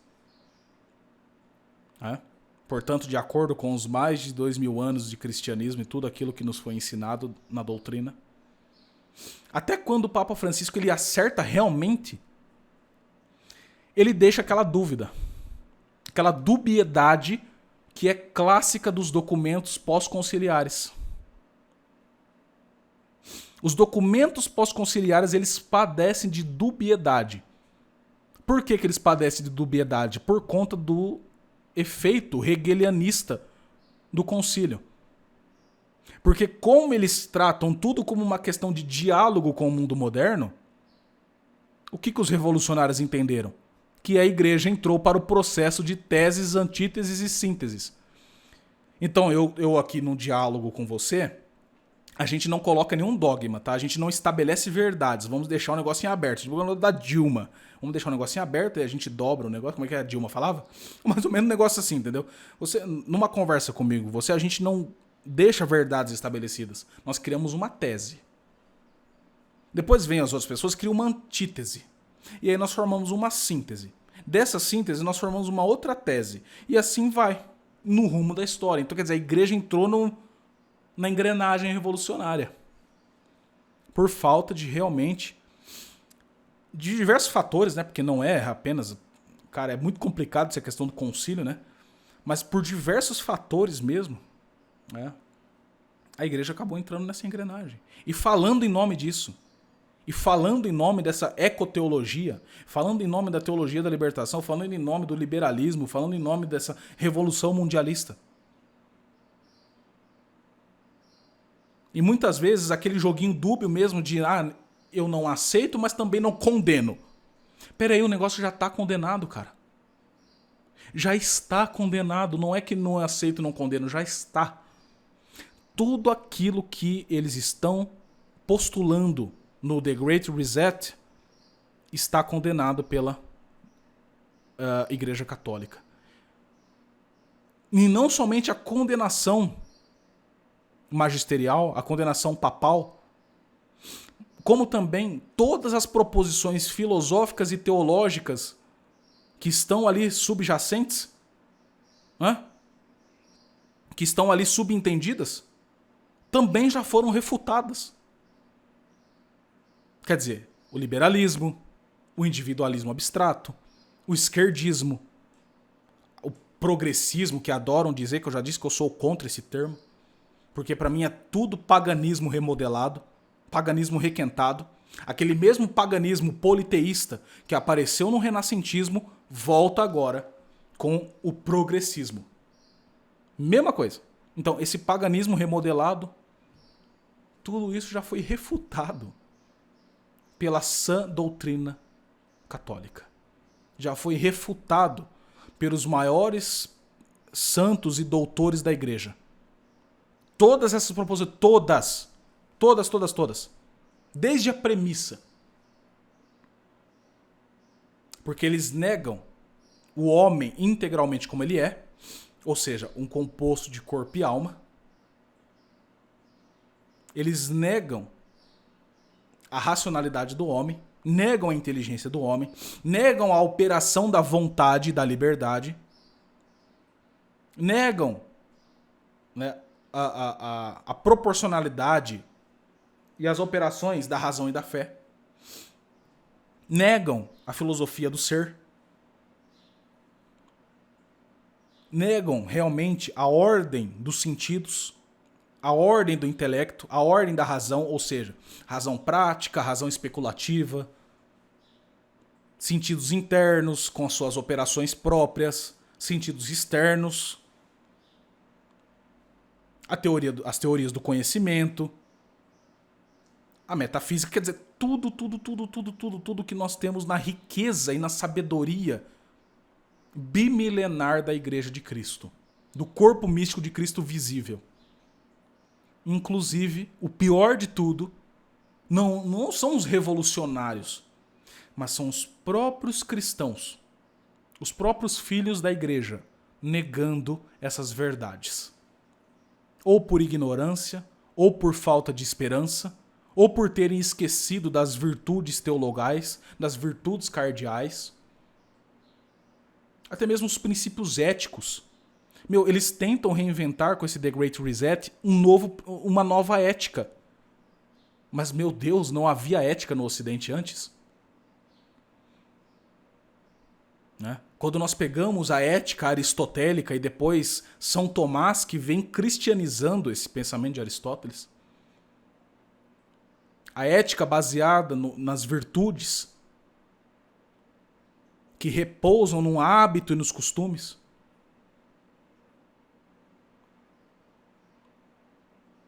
Né? Portanto, de acordo com os mais de 2000 anos de cristianismo e tudo aquilo que nos foi ensinado na doutrina. Até quando o Papa Francisco ele acerta realmente, ele deixa aquela dúvida, aquela dubiedade que é clássica dos documentos pós-conciliares. Os documentos pós-conciliares, eles padecem de dubiedade. Por que eles padecem de dubiedade? Por conta do efeito hegelianista do concílio. Porque como eles tratam tudo como uma questão de diálogo com o mundo moderno, o que os revolucionários entenderam? Que a igreja entrou para o processo de teses, antíteses e sínteses. Então, eu aqui no diálogo com você, a gente não coloca nenhum dogma, tá? A gente não estabelece verdades. Vamos deixar o negócio em aberto. Tipo da Dilma. Vamos deixar o negócio em aberto e a gente dobra o negócio. Como é que a Dilma falava? Mais ou menos um negócio assim, entendeu? Você, numa conversa comigo, a gente não deixa verdades estabelecidas. Nós criamos uma tese. Depois vem as outras pessoas, criam uma antítese. E aí nós formamos uma síntese. Dessa síntese, nós formamos uma outra tese. E assim vai, no rumo da história. Então, quer dizer, a igreja entrou na engrenagem revolucionária. por falta de realmente, de diversos fatores, né? Porque não é apenas, cara, é muito complicado essa questão do concílio, né? Mas por diversos fatores mesmo, né? A igreja acabou entrando nessa engrenagem. E falando em nome disso, e falando em nome dessa ecoteologia, falando em nome da teologia da libertação, falando em nome do liberalismo, falando em nome dessa revolução mundialista. E muitas vezes aquele joguinho dúbio mesmo de eu não aceito, mas também não condeno. Peraí, o negócio já está condenado, cara. Já está condenado. Não é que não aceito e não condeno, já está. Tudo aquilo que eles estão postulando no The Great Reset está condenado pela Igreja Católica. E não somente a condenação magisterial, a condenação papal, como também todas as proposições filosóficas e teológicas que estão ali subjacentes, que estão ali subentendidas, também já foram refutadas. Quer dizer, o liberalismo, o individualismo abstrato, o esquerdismo, o progressismo, que adoram dizer, que eu já disse que eu sou contra esse termo, porque para mim é tudo paganismo remodelado, paganismo requentado. Aquele mesmo paganismo politeísta que apareceu no renascentismo volta agora com o progressismo. Mesma coisa. Então, esse paganismo remodelado, tudo isso já foi refutado pela sã doutrina católica. Já foi refutado pelos maiores santos e doutores da igreja. Todas essas proposições, todas. Desde a premissa. Porque eles negam o homem integralmente como ele é, ou seja, um composto de corpo e alma. Eles negam a racionalidade do homem, negam a inteligência do homem, negam a operação da vontade e da liberdade, negam, né, a proporcionalidade e as operações da razão e da fé, negam a filosofia do ser, negam realmente a ordem dos sentidos, a ordem do intelecto, a ordem da razão, ou seja, razão prática, razão especulativa, sentidos internos com as suas operações próprias, sentidos externos, as teorias do conhecimento, a metafísica, quer dizer, tudo que nós temos na riqueza e na sabedoria bimilenar da Igreja de Cristo, do corpo místico de Cristo visível. Inclusive, o pior de tudo, não são os revolucionários, mas são os próprios cristãos, os próprios filhos da igreja, negando essas verdades. Ou por ignorância, ou por falta de esperança, ou por terem esquecido das virtudes teologais, das virtudes cardeais, até mesmo os princípios éticos. Eles tentam reinventar com esse The Great Reset uma nova ética. Mas, meu Deus, não havia ética no Ocidente antes? Né? Quando nós pegamos a ética aristotélica e depois São Tomás, que vem cristianizando esse pensamento de Aristóteles, a ética baseada nas virtudes que repousam no hábito e nos costumes,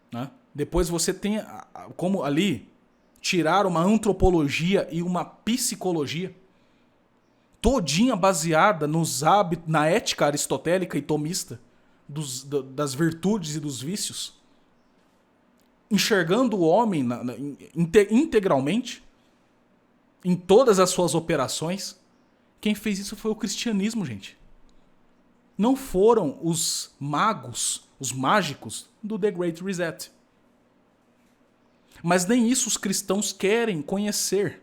né? Depois você tem como ali tirar uma antropologia e uma psicologia todinha baseada nos hábitos, na ética aristotélica e tomista das virtudes e dos vícios, enxergando o homem integralmente em todas as suas operações. Quem fez isso foi o cristianismo, gente. Não foram os magos, os mágicos do The Great Reset. Mas nem isso os cristãos querem conhecer.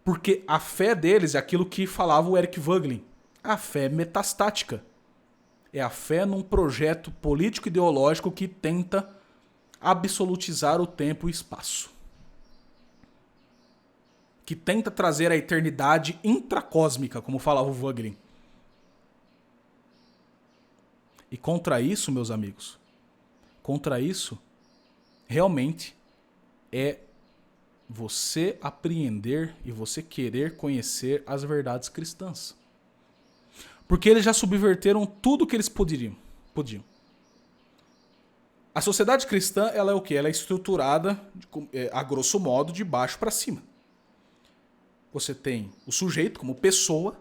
Porque a fé deles é aquilo que falava o Eric Voegelin. A fé metastática. É a fé num projeto político-ideológico que tenta absolutizar o tempo e espaço. Que tenta trazer a eternidade intracósmica, como falava o Vogelin. E contra isso, meus amigos, contra isso, realmente é você apreender e você querer conhecer as verdades cristãs. Porque eles já subverteram tudo que eles podiam. A sociedade cristã, ela é o quê? Ela é estruturada, a grosso modo, de baixo para cima. Você tem o sujeito como pessoa,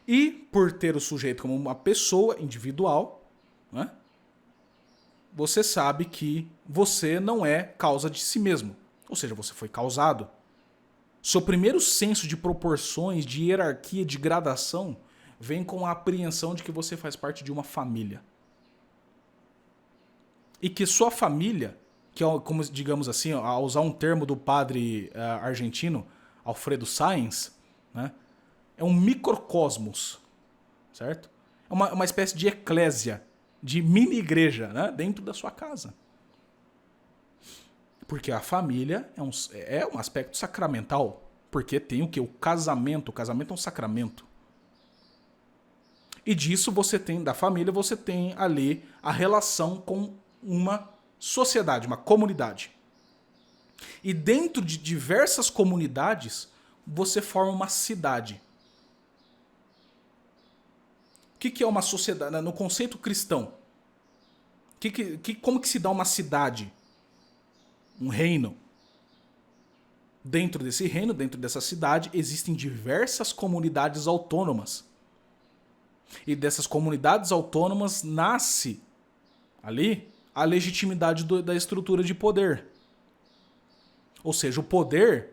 e por ter o sujeito como uma pessoa individual, né, você sabe que você não é causa de si mesmo. Ou seja, você foi causado. Seu primeiro senso de proporções, de hierarquia, de gradação, vem com a apreensão de que você faz parte de uma família. E que sua família, que é, como digamos assim, a usar um termo do padre argentino, Alfredo Sáenz, né, é um microcosmos, certo? É uma espécie de eclésia, de mini-igreja, né, dentro da sua casa. Porque a família é um aspecto sacramental, porque tem o quê? O casamento é um sacramento. E disso você tem, da família, você tem ali a relação com uma sociedade, uma comunidade. E dentro de diversas comunidades, você forma uma cidade. O que é uma sociedade? No conceito cristão, como que se dá uma cidade? Um reino. Dentro desse reino, dentro dessa cidade, existem diversas comunidades autônomas. E dessas comunidades autônomas nasce ali a legitimidade da estrutura de poder. Ou seja, o poder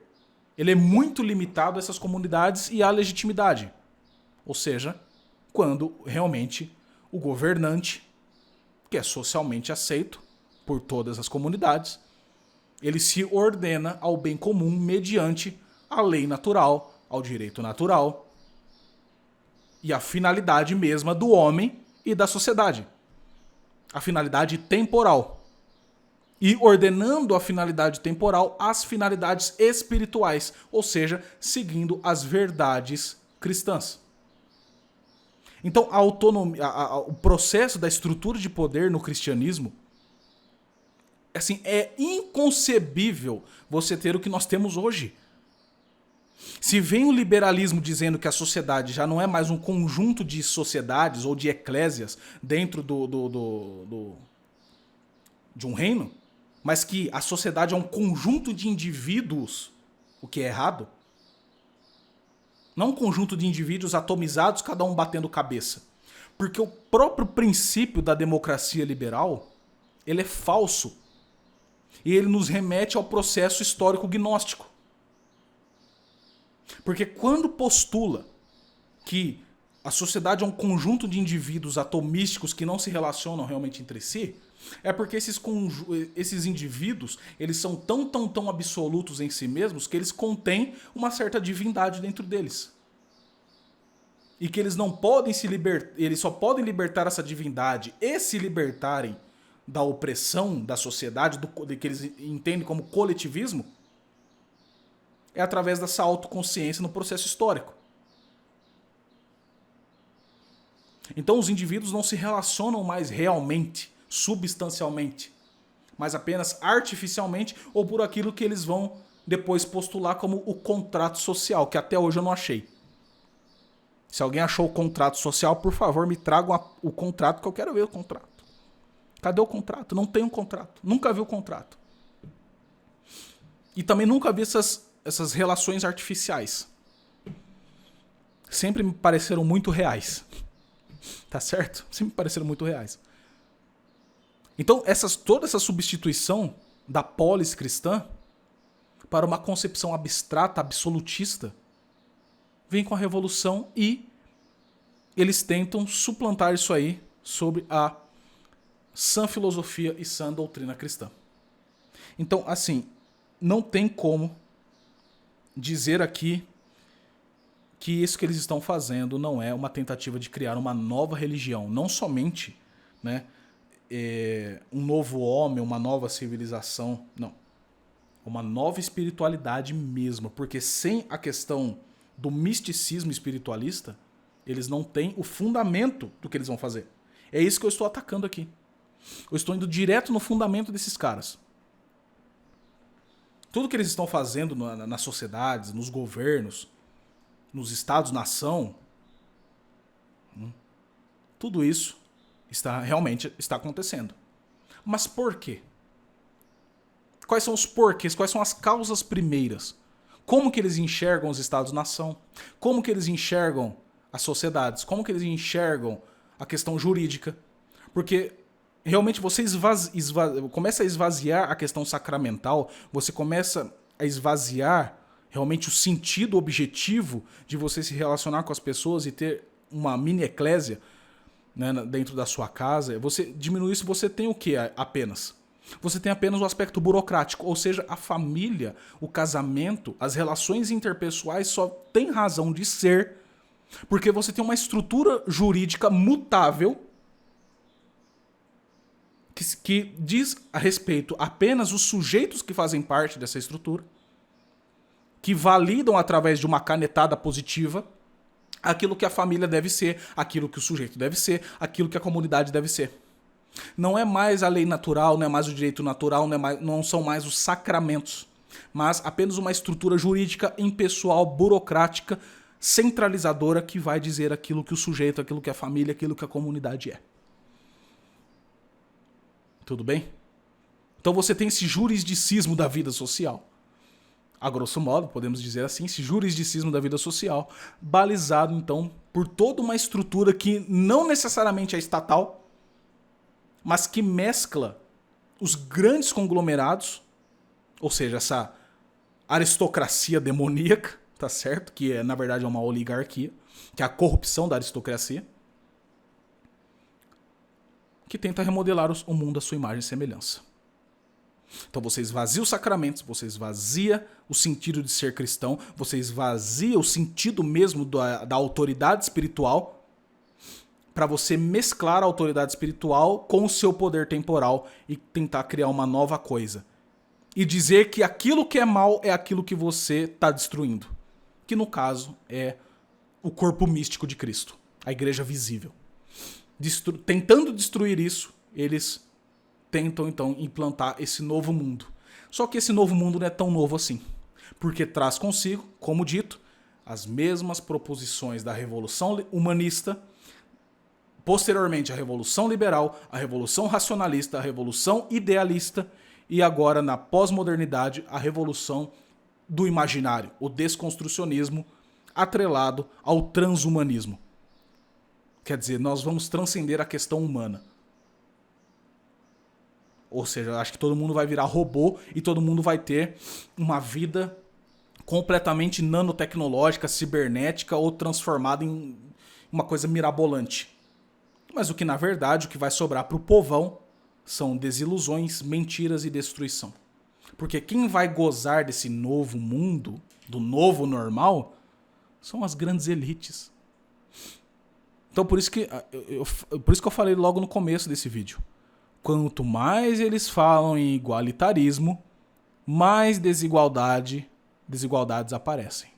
ele é muito limitado a essas comunidades e à legitimidade. Ou seja, quando realmente o governante, que é socialmente aceito por todas as comunidades, ele se ordena ao bem comum mediante a lei natural, ao direito natural e a finalidade mesma do homem e da sociedade. A finalidade temporal. E ordenando a finalidade temporal às finalidades espirituais, ou seja, seguindo as verdades cristãs. Então, a autonomia, o processo da estrutura de poder no cristianismo, assim, é inconcebível você ter o que nós temos hoje. Se vem o liberalismo dizendo que a sociedade já não é mais um conjunto de sociedades ou de eclésias dentro de um reino, mas que a sociedade é um conjunto de indivíduos, o que é errado, não um conjunto de indivíduos atomizados, cada um batendo cabeça. Porque o próprio princípio da democracia liberal, ele é falso. E ele nos remete ao processo histórico gnóstico. Porque quando postula que a sociedade é um conjunto de indivíduos atomísticos que não se relacionam realmente entre si, é porque esses indivíduos eles são tão absolutos em si mesmos que eles contêm uma certa divindade dentro deles. E que eles não podem eles só podem libertar essa divindade e se libertarem da opressão da sociedade, que eles entendem como coletivismo, é através dessa autoconsciência no processo histórico. Então os indivíduos não se relacionam mais realmente, substancialmente, mas apenas artificialmente ou por aquilo que eles vão depois postular como o contrato social, que até hoje eu não achei. Se alguém achou o contrato social, por favor, me tragam o contrato, que eu quero ver o contrato. Cadê o contrato? Não tem um contrato. Nunca vi o contrato. E também nunca vi essas relações artificiais. Sempre me pareceram muito reais. Tá certo? Sempre me pareceram muito reais. Então, toda essa substituição da polis cristã para uma concepção abstrata, absolutista, vem com a Revolução e eles tentam suplantar isso aí sobre a sã filosofia e sã doutrina cristã. Então, assim, não tem como dizer aqui que isso que eles estão fazendo não é uma tentativa de criar uma nova religião. Não somente, né, um novo homem, uma nova civilização. Não. Uma nova espiritualidade mesmo. Porque sem a questão do misticismo espiritualista, eles não têm o fundamento do que eles vão fazer. É isso que eu estou atacando aqui. Eu estou indo direto no fundamento desses caras. Tudo que eles estão fazendo nas sociedades, nos governos, nos estados-nação, tudo isso realmente está acontecendo. Mas por quê? Quais são os porquês? Quais são as causas primeiras? Como que eles enxergam os estados-nação? Como que eles enxergam as sociedades? Como que eles enxergam a questão jurídica? Porque realmente você começa a esvaziar a questão sacramental, você começa a esvaziar realmente o sentido objetivo de você se relacionar com as pessoas e ter uma mini eclésia, né, dentro da sua casa. Você diminui isso, você tem o que apenas? Você tem apenas o aspecto burocrático, ou seja, a família, o casamento, as relações interpessoais só tem razão de ser porque você tem uma estrutura jurídica mutável que diz a respeito apenas os sujeitos que fazem parte dessa estrutura, que validam através de uma canetada positiva aquilo que a família deve ser, aquilo que o sujeito deve ser, aquilo que a comunidade deve ser. Não é mais a lei natural, não é mais o direito natural, não são mais os sacramentos, mas apenas uma estrutura jurídica impessoal, burocrática, centralizadora que vai dizer aquilo que o sujeito, aquilo que a família, aquilo que a comunidade é. Tudo bem? Então você tem esse jurisdicismo da vida social. A grosso modo, podemos dizer assim, esse jurisdicismo da vida social, balizado então por toda uma estrutura que não necessariamente é estatal, mas que mescla os grandes conglomerados, ou seja, essa aristocracia demoníaca, tá certo? Que na verdade é uma oligarquia, que é a corrupção da aristocracia, que tenta remodelar o mundo à sua imagem e semelhança. Então você esvazia os sacramentos, você esvazia o sentido de ser cristão, você esvazia o sentido mesmo da autoridade espiritual para você mesclar a autoridade espiritual com o seu poder temporal e tentar criar uma nova coisa. E dizer que aquilo que é mal é aquilo que você está destruindo. Que no caso é o corpo místico de Cristo, a igreja visível. Tentando destruir isso, eles tentam então implantar esse novo mundo. Só que esse novo mundo não é tão novo assim, porque traz consigo, como dito, as mesmas proposições da Revolução Humanista, posteriormente a Revolução Liberal, a Revolução Racionalista, a Revolução Idealista e agora na pós-modernidade a Revolução do Imaginário, o desconstrucionismo atrelado ao transhumanismo. Quer dizer, nós vamos transcender a questão humana. Ou seja, acho que todo mundo vai virar robô e todo mundo vai ter uma vida completamente nanotecnológica, cibernética ou transformada em uma coisa mirabolante. Mas o que na verdade, o que vai sobrar para o povão são desilusões, mentiras e destruição. Porque quem vai gozar desse novo mundo, do novo normal, são as grandes elites. Então por isso que eu falei logo no começo desse vídeo. Quanto mais eles falam em igualitarismo, mais desigualdades aparecem.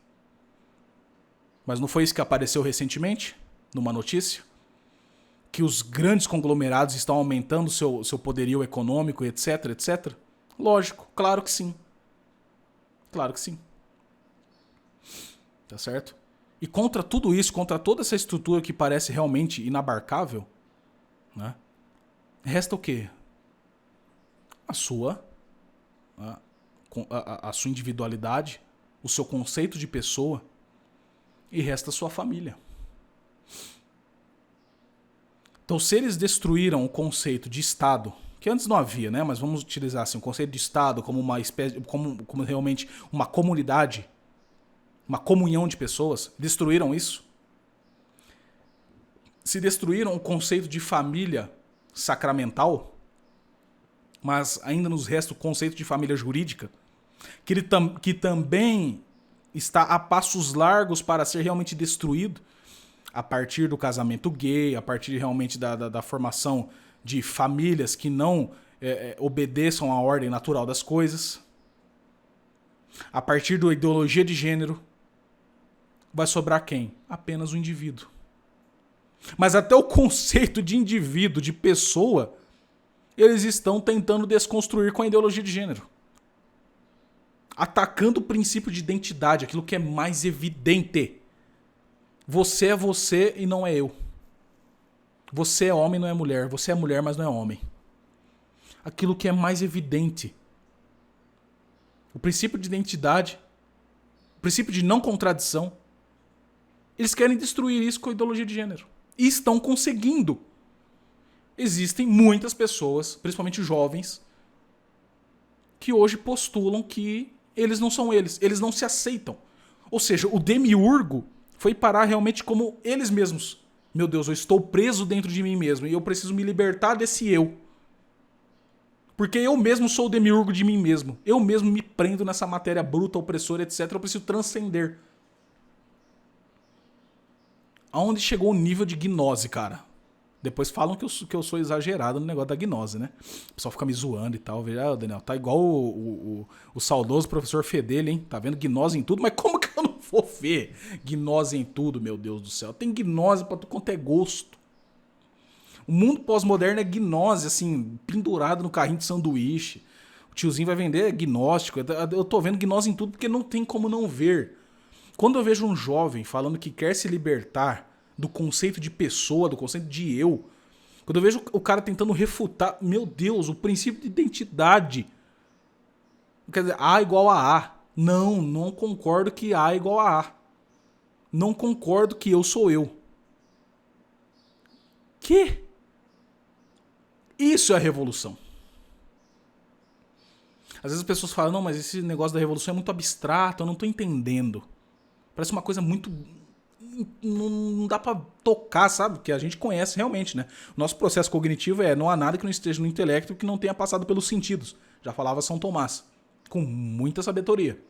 Mas não foi isso que apareceu recentemente, numa notícia? Que os grandes conglomerados estão aumentando seu poderio econômico, etc, etc? Lógico, claro que sim. Claro que sim. Tá certo? E contra tudo isso, contra toda essa estrutura que parece realmente inabarcável, né? Resta o quê? A sua individualidade, o seu conceito de pessoa, e resta a sua família. Então, se eles destruíram o conceito de Estado, que antes não havia, né? Mas vamos utilizar assim, o conceito de Estado como uma espécie, como realmente uma comunidade, uma comunhão de pessoas, destruíram isso. Se destruíram o conceito de família sacramental, mas ainda nos resta o conceito de família jurídica, que também está a passos largos para ser realmente destruído a partir do casamento gay, a partir realmente da formação de famílias que não obedeçam à ordem natural das coisas. A partir da ideologia de gênero, vai sobrar quem? Apenas o indivíduo. Mas até o conceito de indivíduo, de pessoa, eles estão tentando desconstruir com a ideologia de gênero. Atacando o princípio de identidade, aquilo que é mais evidente. Você é você e não é eu. Você é homem e não é mulher. Você é mulher, mas não é homem. Aquilo que é mais evidente. O princípio de identidade, o princípio de não contradição, eles querem destruir isso com a ideologia de gênero. E estão conseguindo. Existem muitas pessoas, principalmente jovens, que hoje postulam que eles não são eles não se aceitam. Ou seja, o demiurgo foi parar realmente como eles mesmos. Meu Deus, eu estou preso dentro de mim mesmo e eu preciso me libertar desse eu. Porque eu mesmo sou o demiurgo de mim mesmo. Eu mesmo me prendo nessa matéria bruta, opressora, etc. Eu preciso transcender. Aonde chegou o nível de gnose, cara? Depois falam que eu sou exagerado no negócio da gnose, né? O pessoal fica me zoando e tal. Ah, Daniel, tá igual o saudoso professor Fedele, hein? Tá vendo gnose em tudo? Mas como que eu não vou ver gnose em tudo, meu Deus do céu? Tem gnose pra tu quanto é gosto. O mundo pós-moderno é gnose, assim, pendurado no carrinho de sanduíche. O tiozinho vai vender gnóstico. Eu tô vendo gnose em tudo porque não tem como não ver. Quando eu vejo um jovem falando que quer se libertar do conceito de pessoa, do conceito de eu, quando eu vejo o cara tentando refutar, meu Deus, o princípio de identidade. Quer dizer, A igual a A. Não concordo que A é igual a A. Não concordo que eu sou eu. Que? Isso é a revolução. Às vezes as pessoas falam, não, mas esse negócio da revolução é muito abstrato, eu não tô entendendo. Parece uma coisa muito... Não dá pra tocar, sabe? Que a gente conhece realmente, né? O nosso processo cognitivo não há nada que não esteja no intelecto que não tenha passado pelos sentidos. Já falava São Tomás. Com muita sabedoria.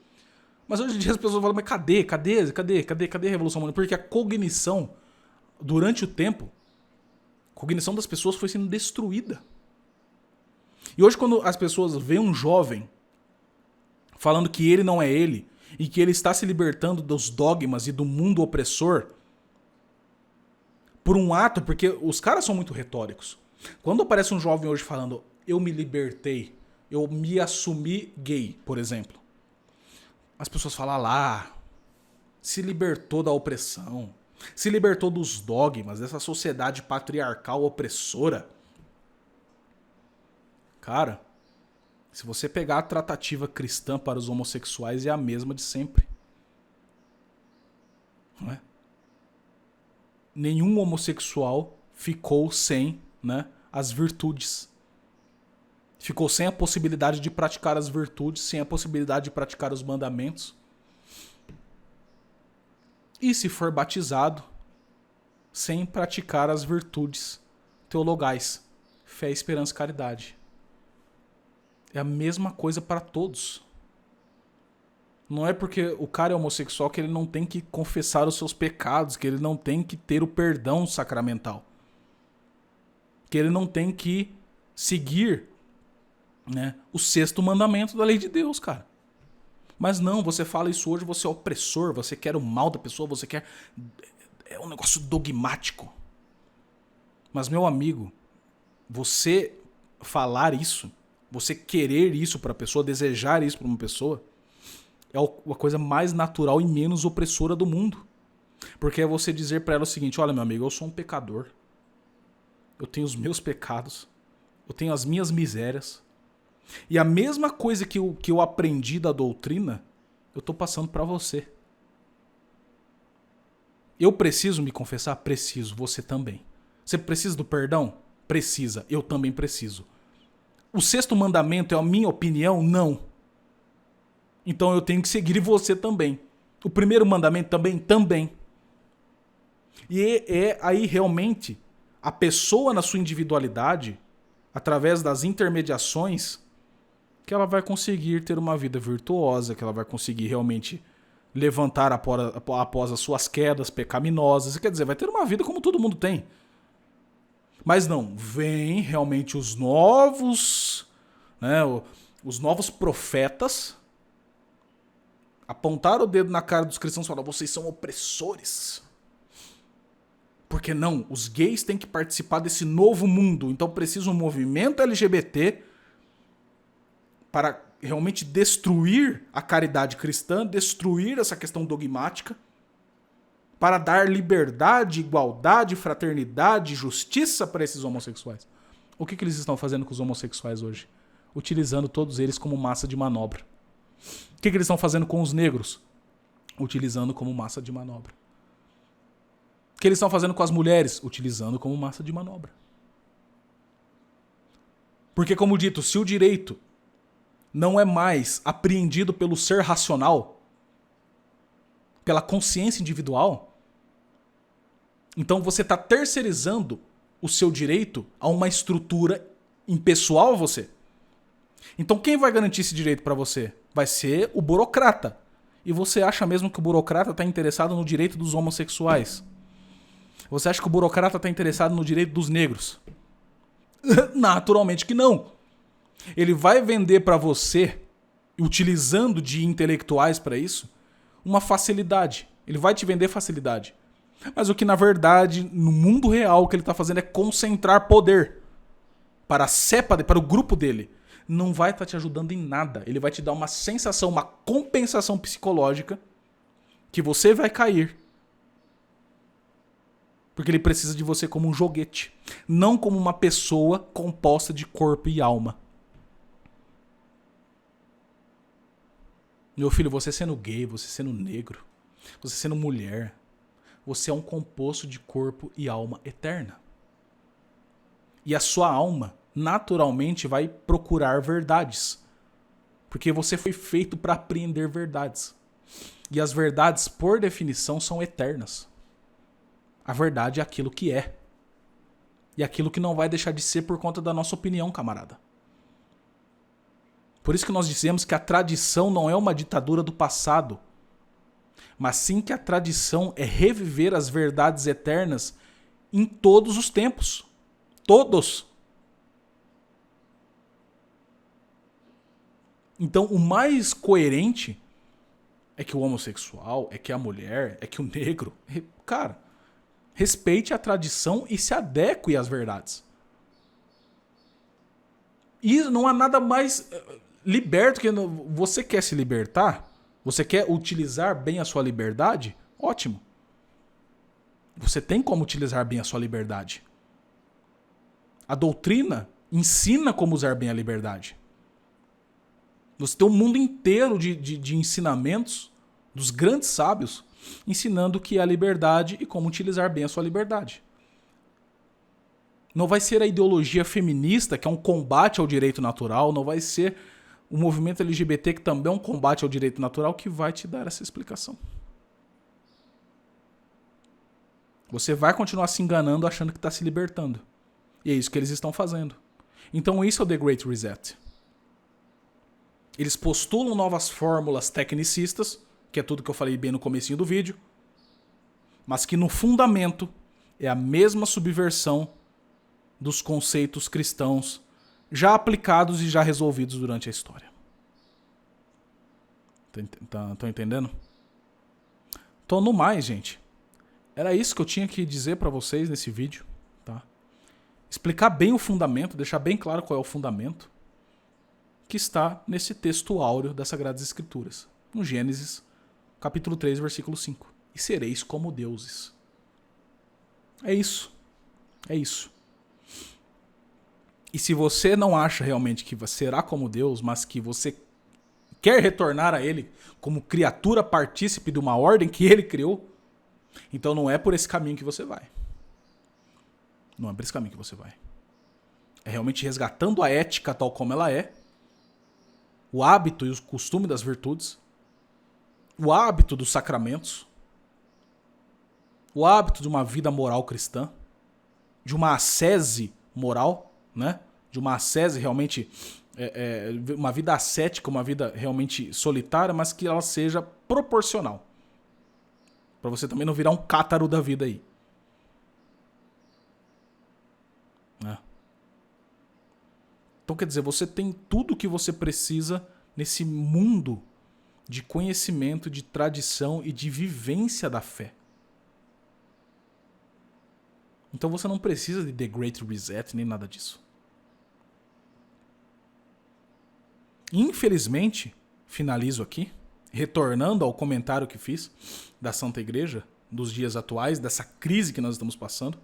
Mas hoje em dia as pessoas falam, mas cadê a revolução humana? Porque a cognição, durante o tempo, a cognição das pessoas foi sendo destruída. E hoje quando as pessoas veem um jovem falando que ele não é ele, e que ele está se libertando dos dogmas e do mundo opressor por um ato, porque os caras são muito retóricos. Quando aparece um jovem hoje falando, eu me libertei, eu me assumi gay, por exemplo, as pessoas falam lá, se libertou da opressão, se libertou dos dogmas, dessa sociedade patriarcal opressora. Cara, se você pegar a tratativa cristã para os homossexuais, é a mesma de sempre. Não é? Nenhum homossexual ficou sem, né, as virtudes. Ficou sem a possibilidade de praticar as virtudes, sem a possibilidade de praticar os mandamentos. E se for batizado, sem praticar as virtudes teologais, fé, esperança e caridade. É a mesma coisa para todos. Não é porque o cara é homossexual que ele não tem que confessar os seus pecados, que ele não tem que ter o perdão sacramental. Que ele não tem que seguir, né, o 6º mandamento da lei de Deus, cara. Mas não, você fala isso hoje, você é opressor, você quer o mal da pessoa, você quer... É um negócio dogmático. Mas, meu amigo, você falar isso... Você querer isso para a pessoa, desejar isso para uma pessoa, é a coisa mais natural e menos opressora do mundo. Porque é você dizer para ela o seguinte, olha, meu amigo, eu sou um pecador. Eu tenho os meus pecados. Eu tenho as minhas misérias. E a mesma coisa que eu aprendi da doutrina, eu tô passando para você. Eu preciso me confessar? Preciso. Você também. Você precisa do perdão? Precisa. Eu também preciso. O 6º mandamento é a minha opinião? Não. Então eu tenho que seguir você também. O 1º mandamento também? Também. E é aí realmente a pessoa na sua individualidade, através das intermediações, que ela vai conseguir ter uma vida virtuosa, que ela vai conseguir realmente levantar após as suas quedas pecaminosas. Quer dizer, vai ter uma vida como todo mundo tem. Mas não, vem realmente os novos, né, os novos profetas apontaram o dedo na cara dos cristãos e falaram: vocês são opressores. Porque não, os gays têm que participar desse novo mundo, então precisa um movimento LGBT para realmente destruir a caridade cristã, destruir essa questão dogmática, para dar liberdade, igualdade, fraternidade, justiça para esses homossexuais. O que eles estão fazendo com os homossexuais hoje? Utilizando todos eles como massa de manobra. O que eles estão fazendo com os negros? Utilizando como massa de manobra. O que eles estão fazendo com as mulheres? Utilizando como massa de manobra. Porque, como dito, se o direito não é mais apreendido pelo ser racional, pela consciência individual, então você está terceirizando o seu direito a uma estrutura impessoal a você. Então quem vai garantir esse direito para você? Vai ser o burocrata. E você acha mesmo que o burocrata está interessado no direito dos homossexuais? Você acha que o burocrata está interessado no direito dos negros? Naturalmente que não. Ele vai vender para você, utilizando de intelectuais para isso, uma facilidade. Ele vai te vender facilidade. Mas o que, na verdade, no mundo real, o que ele está fazendo é concentrar poder para a cepa, para o grupo dele. Não vai estar te ajudando em nada. Ele vai te dar uma sensação, uma compensação psicológica que você vai cair. Porque ele precisa de você como um joguete. Não como uma pessoa composta de corpo e alma. Meu filho, você sendo gay, você sendo negro, você sendo mulher, você é um composto de corpo e alma eterna. E a sua alma, naturalmente, vai procurar verdades. Porque você foi feito para apreender verdades. E as verdades, por definição, são eternas. A verdade é aquilo que é. E aquilo que não vai deixar de ser por conta da nossa opinião, camarada. Por isso que nós dizemos que a tradição não é uma ditadura do passado, mas sim que a tradição é reviver as verdades eternas em todos os tempos. Todos. Então, o mais coerente é que o homossexual, é que a mulher, é que o negro, cara, respeite a tradição e se adeque às verdades. E não há nada mais liberto que você quer se libertar? Você quer utilizar bem a sua liberdade? Ótimo. Você tem como utilizar bem a sua liberdade. A doutrina ensina como usar bem a liberdade. Você tem um mundo inteiro de ensinamentos dos grandes sábios ensinando o que é a liberdade e como utilizar bem a sua liberdade. Não vai ser a ideologia feminista, que é um combate ao direito natural, não vai ser o movimento LGBT, que também é um combate ao direito natural, que vai te dar essa explicação. Você vai continuar se enganando achando que está se libertando. E é isso que eles estão fazendo. Então isso é o The Great Reset. Eles postulam novas fórmulas tecnicistas, que é tudo que eu falei bem no comecinho do vídeo, mas que no fundamento é a mesma subversão dos conceitos cristãos já aplicados e já resolvidos durante a história. Estão entendendo? Então, no mais, gente, era isso que eu tinha que dizer para vocês nesse vídeo. Tá? Explicar bem o fundamento, deixar bem claro qual é o fundamento que está nesse texto áureo das Sagradas Escrituras, no Gênesis, capítulo 3, versículo 5. E sereis como deuses. É isso. É isso. E se você não acha realmente que será como Deus, mas que você quer retornar a Ele como criatura partícipe de uma ordem que Ele criou, então não é por esse caminho que você vai. Não é por esse caminho que você vai. É realmente resgatando a ética tal como ela é, o hábito e o costume das virtudes, o hábito dos sacramentos, o hábito de uma vida moral cristã, de uma ascese moral, né? De uma ascese realmente, uma vida ascética, uma vida realmente solitária, mas que ela seja proporcional. Para você também não virar um cátaro da vida aí. Então, quer dizer, você tem tudo o que você precisa nesse mundo de conhecimento, de tradição e de vivência da fé. Então você não precisa de The Great Reset nem nada disso. Infelizmente, finalizo aqui, retornando ao comentário que fiz da Santa Igreja, dos dias atuais, dessa crise que nós estamos passando,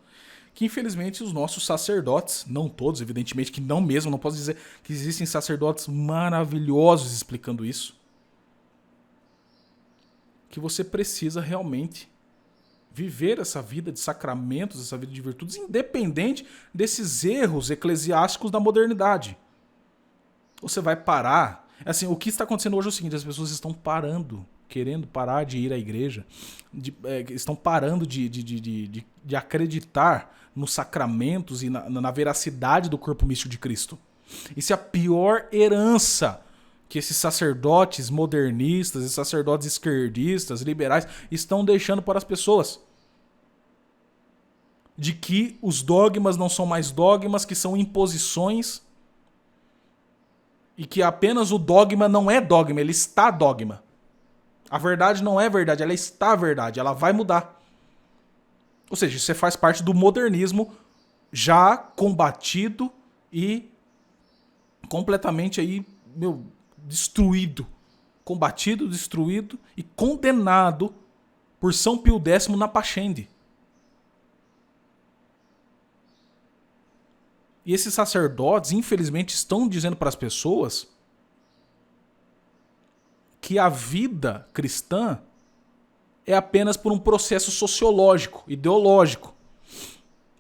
que infelizmente os nossos sacerdotes, não todos, evidentemente que não mesmo, não posso dizer que existem sacerdotes maravilhosos explicando isso, que você precisa realmente viver essa vida de sacramentos, essa vida de virtudes, independente desses erros eclesiásticos da modernidade. Você vai parar. Assim, o que está acontecendo hoje é o seguinte, as pessoas estão parando, querendo parar de ir à igreja, estão parando de acreditar nos sacramentos e na veracidade do corpo místico de Cristo. Isso é a pior herança que esses sacerdotes modernistas, esses sacerdotes esquerdistas, liberais, estão deixando para as pessoas. De que os dogmas não são mais dogmas, que são imposições, e que apenas o dogma não é dogma, ele está dogma. A verdade não é verdade, ela está verdade, ela vai mudar. Ou seja, isso faz parte do modernismo já combatido e completamente aí, destruído. Combatido, destruído e condenado por São Pio X na Pachende. E esses sacerdotes, infelizmente, estão dizendo para as pessoas que a vida cristã é apenas por um processo sociológico, ideológico.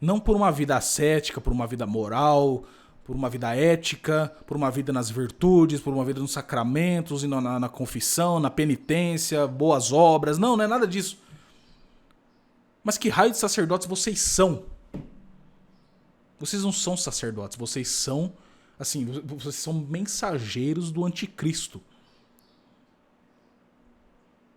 Não por uma vida ascética, por uma vida moral, por uma vida ética, por uma vida nas virtudes, por uma vida nos sacramentos, e na confissão, na penitência, boas obras. Não é nada disso. Mas que raio de sacerdotes vocês são? Vocês não são sacerdotes, vocês são, assim, vocês são mensageiros do anticristo.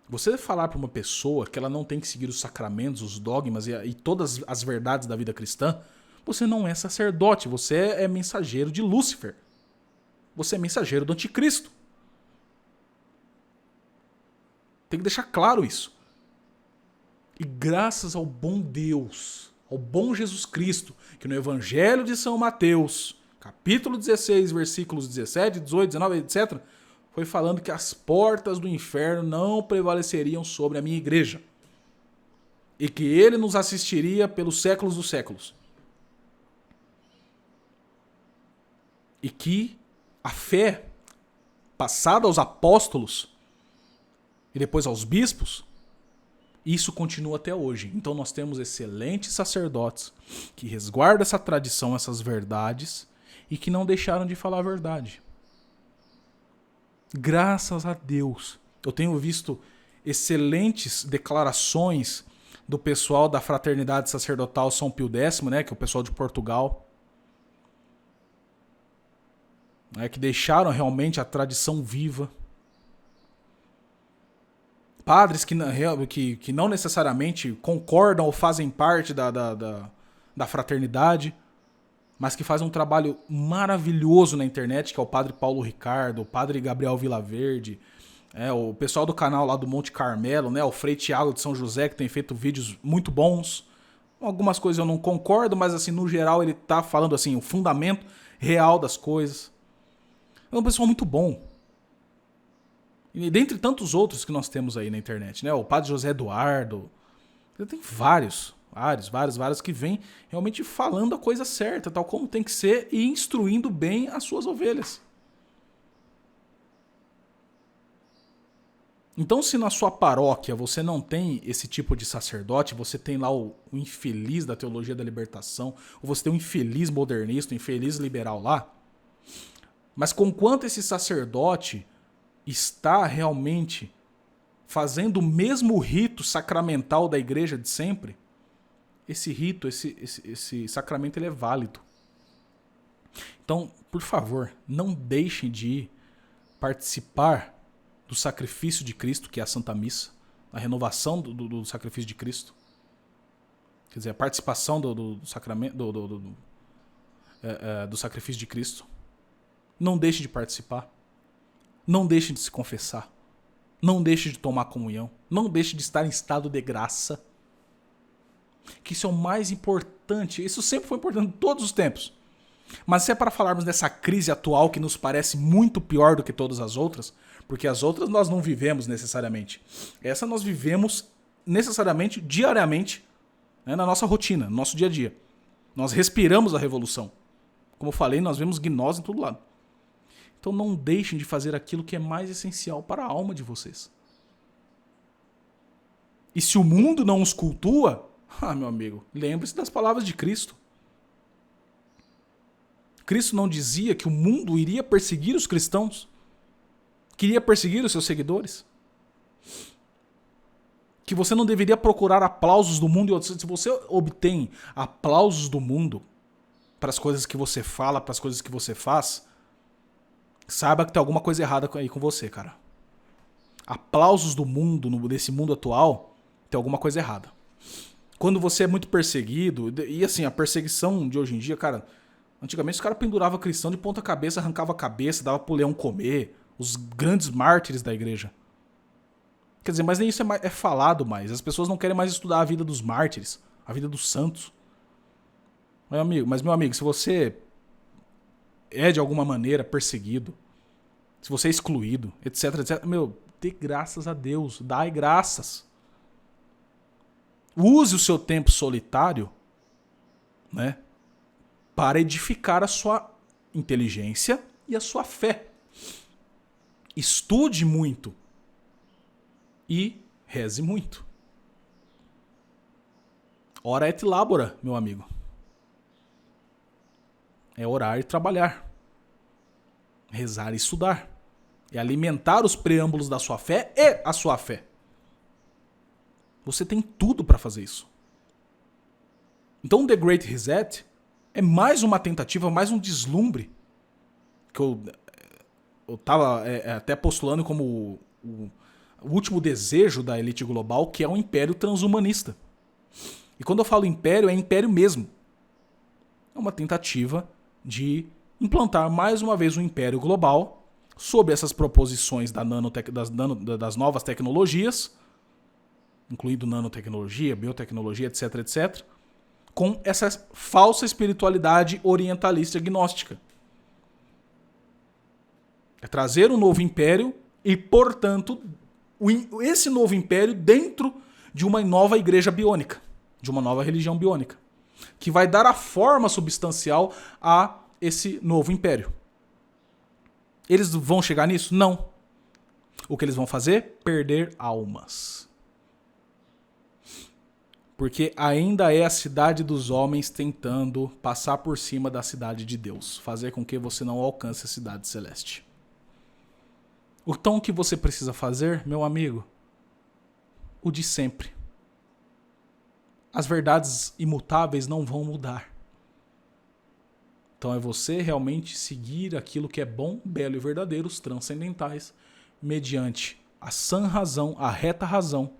Você falar para uma pessoa que ela não tem que seguir os sacramentos, os dogmas e todas as verdades da vida cristã, você não é sacerdote, você é mensageiro de Lúcifer. Você é mensageiro do anticristo. Tem que deixar claro isso. E graças ao bom Deus, ao bom Jesus Cristo, que no Evangelho de São Mateus, capítulo 16, versículos 17, 18, 19, etc., foi falando que as portas do inferno não prevaleceriam sobre a minha igreja. E que ele nos assistiria pelos séculos dos séculos. E que a fé passada aos apóstolos e depois aos bispos, isso continua até hoje. Então nós temos excelentes sacerdotes que resguardam essa tradição, essas verdades, e que não deixaram de falar a verdade. Graças a Deus. Eu tenho visto excelentes declarações do pessoal da Fraternidade Sacerdotal São Pio X, né, que é o pessoal de Portugal, que deixaram realmente a tradição viva. Padres que não necessariamente concordam ou fazem parte da fraternidade, mas que fazem um trabalho maravilhoso na internet, que é o Padre Paulo Ricardo, o Padre Gabriel Vilaverde, o pessoal do canal lá do Monte Carmelo, né, o Frei Tiago de São José, que tem feito vídeos muito bons. Algumas coisas eu não concordo, mas assim, no geral ele tá falando assim, o fundamento real das coisas. É um pessoal muito bom. E dentre tantos outros que nós temos aí na internet, né? O Padre José Eduardo. Tem vários que vêm realmente falando a coisa certa, tal como tem que ser, e instruindo bem as suas ovelhas. Então, se na sua paróquia você não tem esse tipo de sacerdote, você tem lá o infeliz da teologia da libertação, ou você tem um infeliz modernista, um infeliz liberal lá, mas conquanto esse sacerdote está realmente fazendo o mesmo rito sacramental da igreja de sempre, esse rito, esse sacramento, ele é válido. Então, por favor, não deixem de participar do sacrifício de Cristo, que é a Santa Missa, a renovação do sacrifício de Cristo. Quer dizer, a participação do sacramento do sacrifício de Cristo. Não deixe de participar. Não deixe de se confessar. Não deixe de tomar comunhão. Não deixe de estar em estado de graça. Que isso é o mais importante. Isso sempre foi importante em todos os tempos. Mas se é para falarmos dessa crise atual que nos parece muito pior do que todas as outras, porque as outras nós não vivemos necessariamente. Essa nós vivemos necessariamente, diariamente, né, na nossa rotina, no nosso dia a dia. Nós respiramos a revolução. Como eu falei, nós vemos gnose em todo lado. Então não deixem de fazer aquilo que é mais essencial para a alma de vocês. E se o mundo não os cultua, meu amigo, lembre-se das palavras de Cristo. Cristo não dizia que o mundo iria perseguir os cristãos? Que iria perseguir os seus seguidores? Que você não deveria procurar aplausos do mundo. E se você obtém aplausos do mundo para as coisas que você fala, para as coisas que você faz, saiba que tem alguma coisa errada aí com você, cara. Aplausos do mundo, desse mundo atual, tem alguma coisa errada. Quando você é muito perseguido, e assim, a perseguição de hoje em dia, cara, antigamente os caras penduravam cristão de ponta cabeça, arrancava a cabeça, dava pro leão comer, os grandes mártires da igreja. Quer dizer, mas nem isso é falado mais. As pessoas não querem mais estudar a vida dos mártires, a vida dos santos. Mas, meu amigo, se você é de alguma maneira perseguido, se você é excluído, etc, etc, dê graças a Deus, dai graças. Use o seu tempo solitário, né, para edificar a sua inteligência e a sua fé. Estude muito e reze muito. Ora et labora, meu amigo. É orar e trabalhar. Rezar e estudar. É alimentar os preâmbulos da sua fé e a sua fé. Você tem tudo para fazer isso. Então, The Great Reset é mais uma tentativa, mais um deslumbre que eu estava até postulando como o último desejo da elite global, que é o império transhumanista. E quando eu falo império, é império mesmo. É uma tentativa de implantar mais uma vez um império global sob essas proposições das novas tecnologias, incluindo nanotecnologia, biotecnologia, etc, etc, com essa falsa espiritualidade orientalista gnóstica. É trazer um novo império e, portanto, esse novo império dentro de uma nova igreja biônica, de uma nova religião biônica, que vai dar a forma substancial a esse novo império. Eles vão chegar nisso? Não. O que eles vão fazer? Perder almas. Porque ainda é a cidade dos homens tentando passar por cima da cidade de Deus, fazer com que você não alcance a cidade celeste. Então o que você precisa fazer, meu amigo? O de sempre. As verdades imutáveis não vão mudar. Então é você realmente seguir aquilo que é bom, belo e verdadeiro, os transcendentais, mediante a sã razão, a reta razão,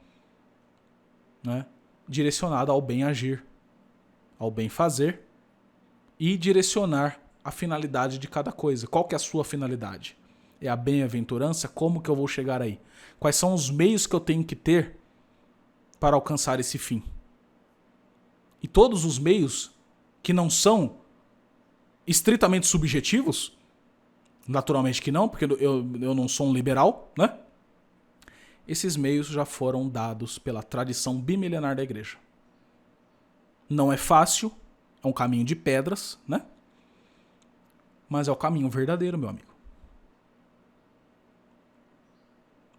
né? Direcionada ao bem agir, ao bem fazer e direcionar a finalidade de cada coisa. Qual que é a sua finalidade? É a bem-aventurança? Como que eu vou chegar aí? Quais são os meios que eu tenho que ter para alcançar esse fim? E todos os meios que não são estritamente subjetivos, naturalmente que não, porque eu não sou um liberal, né? Esses meios já foram dados pela tradição bimilenar da igreja. Não é fácil, é um caminho de pedras, né? Mas é o caminho verdadeiro, meu amigo.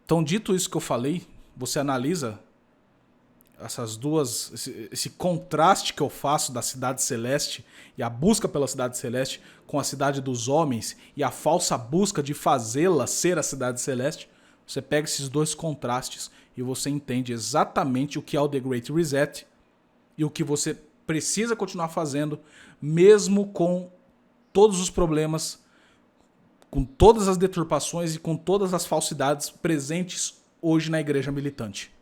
Então, dito isso que eu falei, você analisa esse contraste que eu faço da cidade celeste e a busca pela cidade celeste com a cidade dos homens e a falsa busca de fazê-la ser a cidade celeste. Você pega esses dois contrastes e você entende exatamente o que é o The Great Reset e o que você precisa continuar fazendo, mesmo com todos os problemas, com todas as deturpações e com todas as falsidades presentes hoje na igreja militante.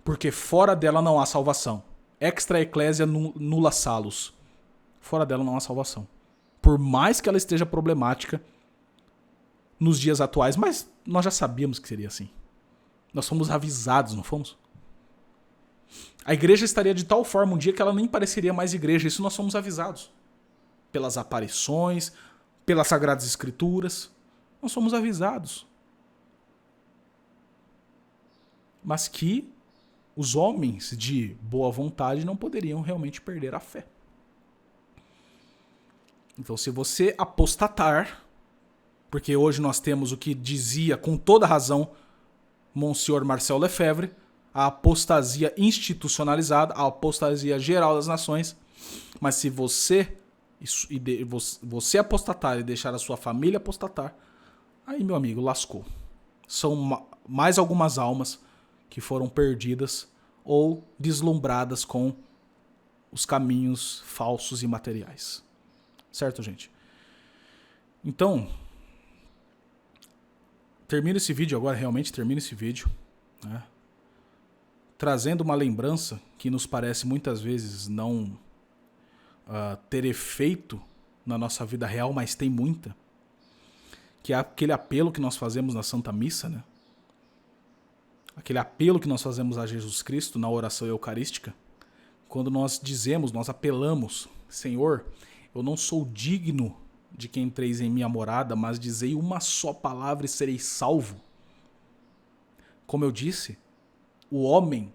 Porque fora dela não há salvação. Extra ecclesia nulla salus. Fora dela não há salvação. por mais que ela esteja problemática nos dias atuais, mas nós já sabíamos que seria assim. Nós fomos avisados, não fomos? A igreja estaria de tal forma um dia que ela nem pareceria mais igreja. Isso nós fomos avisados. Pelas aparições, pelas Sagradas Escrituras. Nós fomos avisados. Mas que os homens de boa vontade não poderiam realmente perder a fé. Então, se você apostatar, porque hoje nós temos o que dizia com toda razão Monsieur Marcel Lefebvre, a apostasia institucionalizada, a apostasia geral das nações, mas se você apostatar e deixar a sua família apostatar, aí, meu amigo, lascou. São mais algumas almas que foram perdidas ou deslumbradas com os caminhos falsos e materiais. Certo, gente? Então, termino esse vídeo agora, realmente termino esse vídeo, né? Trazendo uma lembrança que nos parece muitas vezes não ter efeito na nossa vida real, mas tem muita, que é aquele apelo que nós fazemos na Santa Missa, né? Aquele apelo que nós fazemos a Jesus Cristo na oração eucarística, quando nós dizemos, nós apelamos: Senhor, eu não sou digno de que entreis em minha morada, mas dizei uma só palavra e serei salvo. Como eu disse, o homem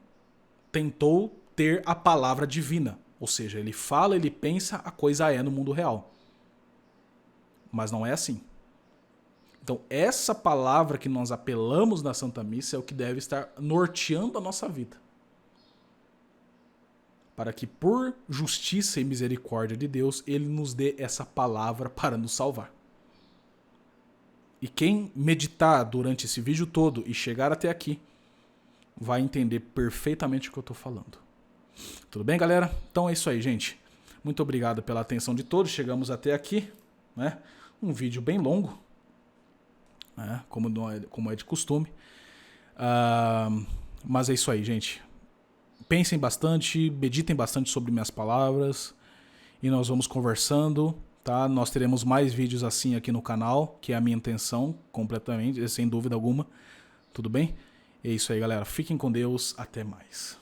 tentou ter a palavra divina. Ou seja, ele fala, ele pensa, a coisa é no mundo real. Mas não é assim. Então, essa palavra que nós apelamos na Santa Missa é o que deve estar norteando a nossa vida. Para que, por justiça e misericórdia de Deus, Ele nos dê essa palavra para nos salvar. E quem meditar durante esse vídeo todo e chegar até aqui, vai entender perfeitamente o que eu estou falando. Tudo bem, galera? Então é isso aí, gente. Muito obrigado pela atenção de todos. Chegamos até aqui, né? Um vídeo bem longo, né? Como é de costume. Mas é isso aí, gente. Pensem bastante, meditem bastante sobre minhas palavras e nós vamos conversando, tá? Nós teremos mais vídeos assim aqui no canal, que é a minha intenção, completamente, sem dúvida alguma. Tudo bem? É isso aí, galera. Fiquem com Deus. Até mais.